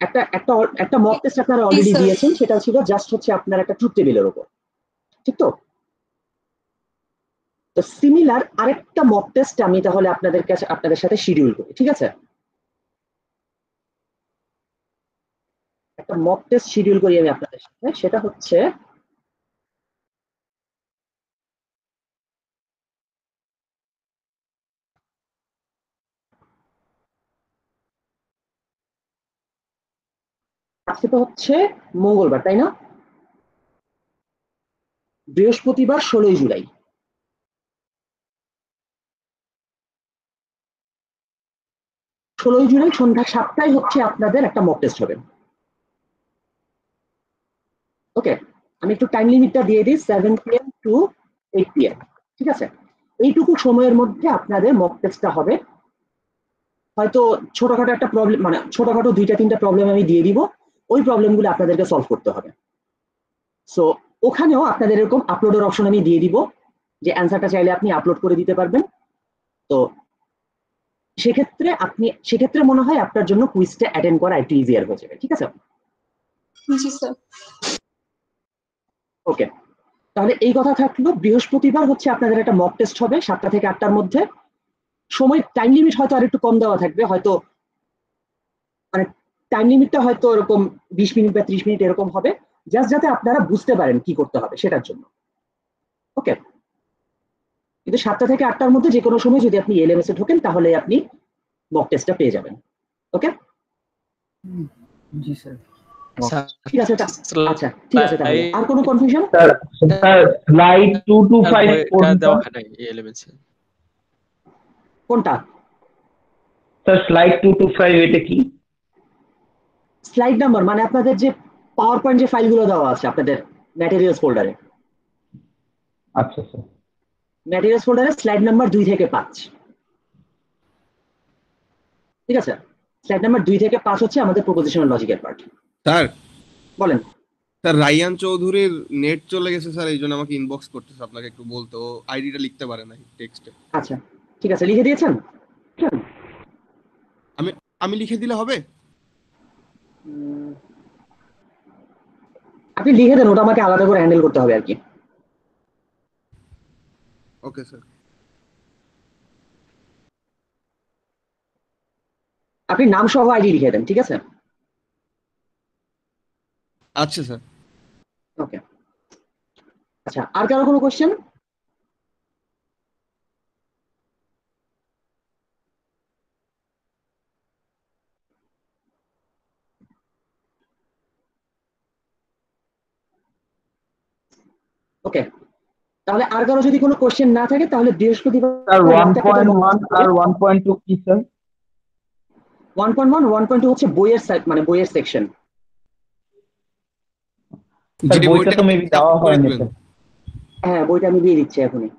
একটা মক টেস্ট আপনারা অলরেডি sir. দিয়েছেন, সেটা ছিল জাস্ট হচ্ছে আপনার একটা ট্রুথ টেবিলের উপর, ঠিক তো? তো সিমিলার আরেকটা মক টেস্ট আমি তাহলে আপনাদের সাথে শিডিউল করি, ঠিক আছে? একটা মক টেস্ট শিডিউল করি আমি আপনাদের সাথে, সেটা হচ্ছে আজকে তো হচ্ছে মঙ্গলবার, তাই না? বৃহস্পতিবার 16 জুলাই। 16 জুলাই সন্ধ্যা 7টায় হচ্ছে আপনাদের একটা মক টেস্ট হবে। ওকে, আমি একটু টাইম লিমিটটা দিয়ে দিই, 7 PM টু 8 PM, ঠিক আছে? এইটুকু সময়ের মধ্যে আপনাদের মক টেস্টটা হবে। হয়তো ছোটখাটো একটা প্রবলেম, মানে ছোটখাটো 2-3টা প্রবলেম আমি দিয়ে দিব, ওই প্রবলেমগুলো আপনাদেরকে সলভ করতে হবে। সো ওখানেও আপনাদের এরকম আপলোডের অপশন আমি দিয়ে দিব, যে অ্যান্সারটা চাইলে আপনি আপলোড করে দিতে পারবেন। তো সেক্ষেত্রে মনে হয় আপনার জন্য কুইজটা অ্যাটেন্ড করা একটু ইজিয়ার হয়ে যাবে, ঠিক আছে? জি স্যার। ওকে, তাহলে এই কথা থাকলো। বৃহস্পতিবার হচ্ছে আপনাদের একটা মক টেস্ট হবে 7টা থেকে 8টার মধ্যে। সময় টাইম লিমিট হয়তো আর একটু কম দেওয়া থাকবে, হয়তো মানে টাইম লিমিটটা হয়তো এরকম 20 মিনিট বা 30 মিনিট এরকম হবে, জাস্ট যাতে আপনারা বুঝতে পারেন কি করতে হবে সেটার জন্য। ওকে, কিন্তু 7টা থেকে 8টার মধ্যে যে কোনো সময় যদি আপনি এলএমএস এ ঢোকেন, তাহলে আপনি মক টেস্টটা পেয়ে যাবেন। ওকে, জি স্যার। ঠিক আছে, আচ্ছা ঠিক আছে। তাহলে আর কোনো কনফিউশন? স্লাইড 225 দেওয়া হয় নাই এলিমেন্টস। কোনটা স্যার? স্লাইড 225 এটা কি? স্লাইড নাম্বার মানে আপনাদের যে পাওয়ার পয়েন্ট যে ফাইলগুলো দেওয়া আছে আপনাদের ম্যাটেরিয়ালস ফোল্ডারে। আচ্ছা স্যার। ম্যাটেরিয়ালস ফোল্ডারে স্লাইড নাম্বার 2 থেকে 5, ঠিক আছে? স্লাইড নাম্বার 2 থেকে 5 হচ্ছে আমাদের প্রপোজিশনাল লজিকের পার্ট। স্যার বলেন। স্যার রায়ান চৌধুরীর নেট চলে গেছে স্যার, এই জন্য আমাকে ইনবক্স করতেছে, আপনাকে একটু বলতে, ও আইডিটা লিখতে পারে না টেক্সটে। আচ্ছা ঠিক আছে, লিখে দিয়েছেন? আমি লিখে দিলে হবে? আপনি লিখে দেন, ওটা আমাকে আলাদা করে হ্যান্ডেল করতে হবে আর কি। Okay sir. আপনি নাম সহ আইডি লিখে দেন, ঠিক আছে? আচ্ছা স্যার। ওকে, আচ্ছা, আর কারো কোনো কোশ্চেন? ওকে, তাহলে আর কারো যদি কোনো কোশ্চেন না থাকে, তাহলে বৃহস্পতিবার স্যার 1.1 আর 1.2 কি স্যার? 1.1 1.2 হচ্ছে বইয়ের মানে বইয়ের সেকশন। স্যার বইটা তো মেবি দেওয়া হয়নি স্যার। হ্যাঁ, বইটা আমি দিয়ে দিচ্ছি এখনই।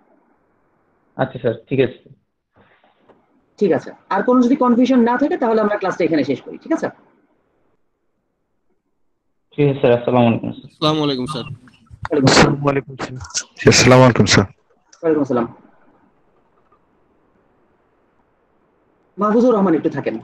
আচ্ছা স্যার, ঠিক আছে। ঠিক আছে, আর কোনো যদি কনফিউশন না থাকে তাহলে আমরা ক্লাসটা এখানে শেষ করি, ঠিক আছে? ঠিক আছে স্যার, আসসালামু আলাইকুম। আসসালামু আলাইকুম স্যার। আসসালামু আলাইকুম স্যার। আসসালামু আলাইকুম স্যার। ওয়ালাইকুম আসসালাম। মাহফুজুর রহমান একটু থাকেন।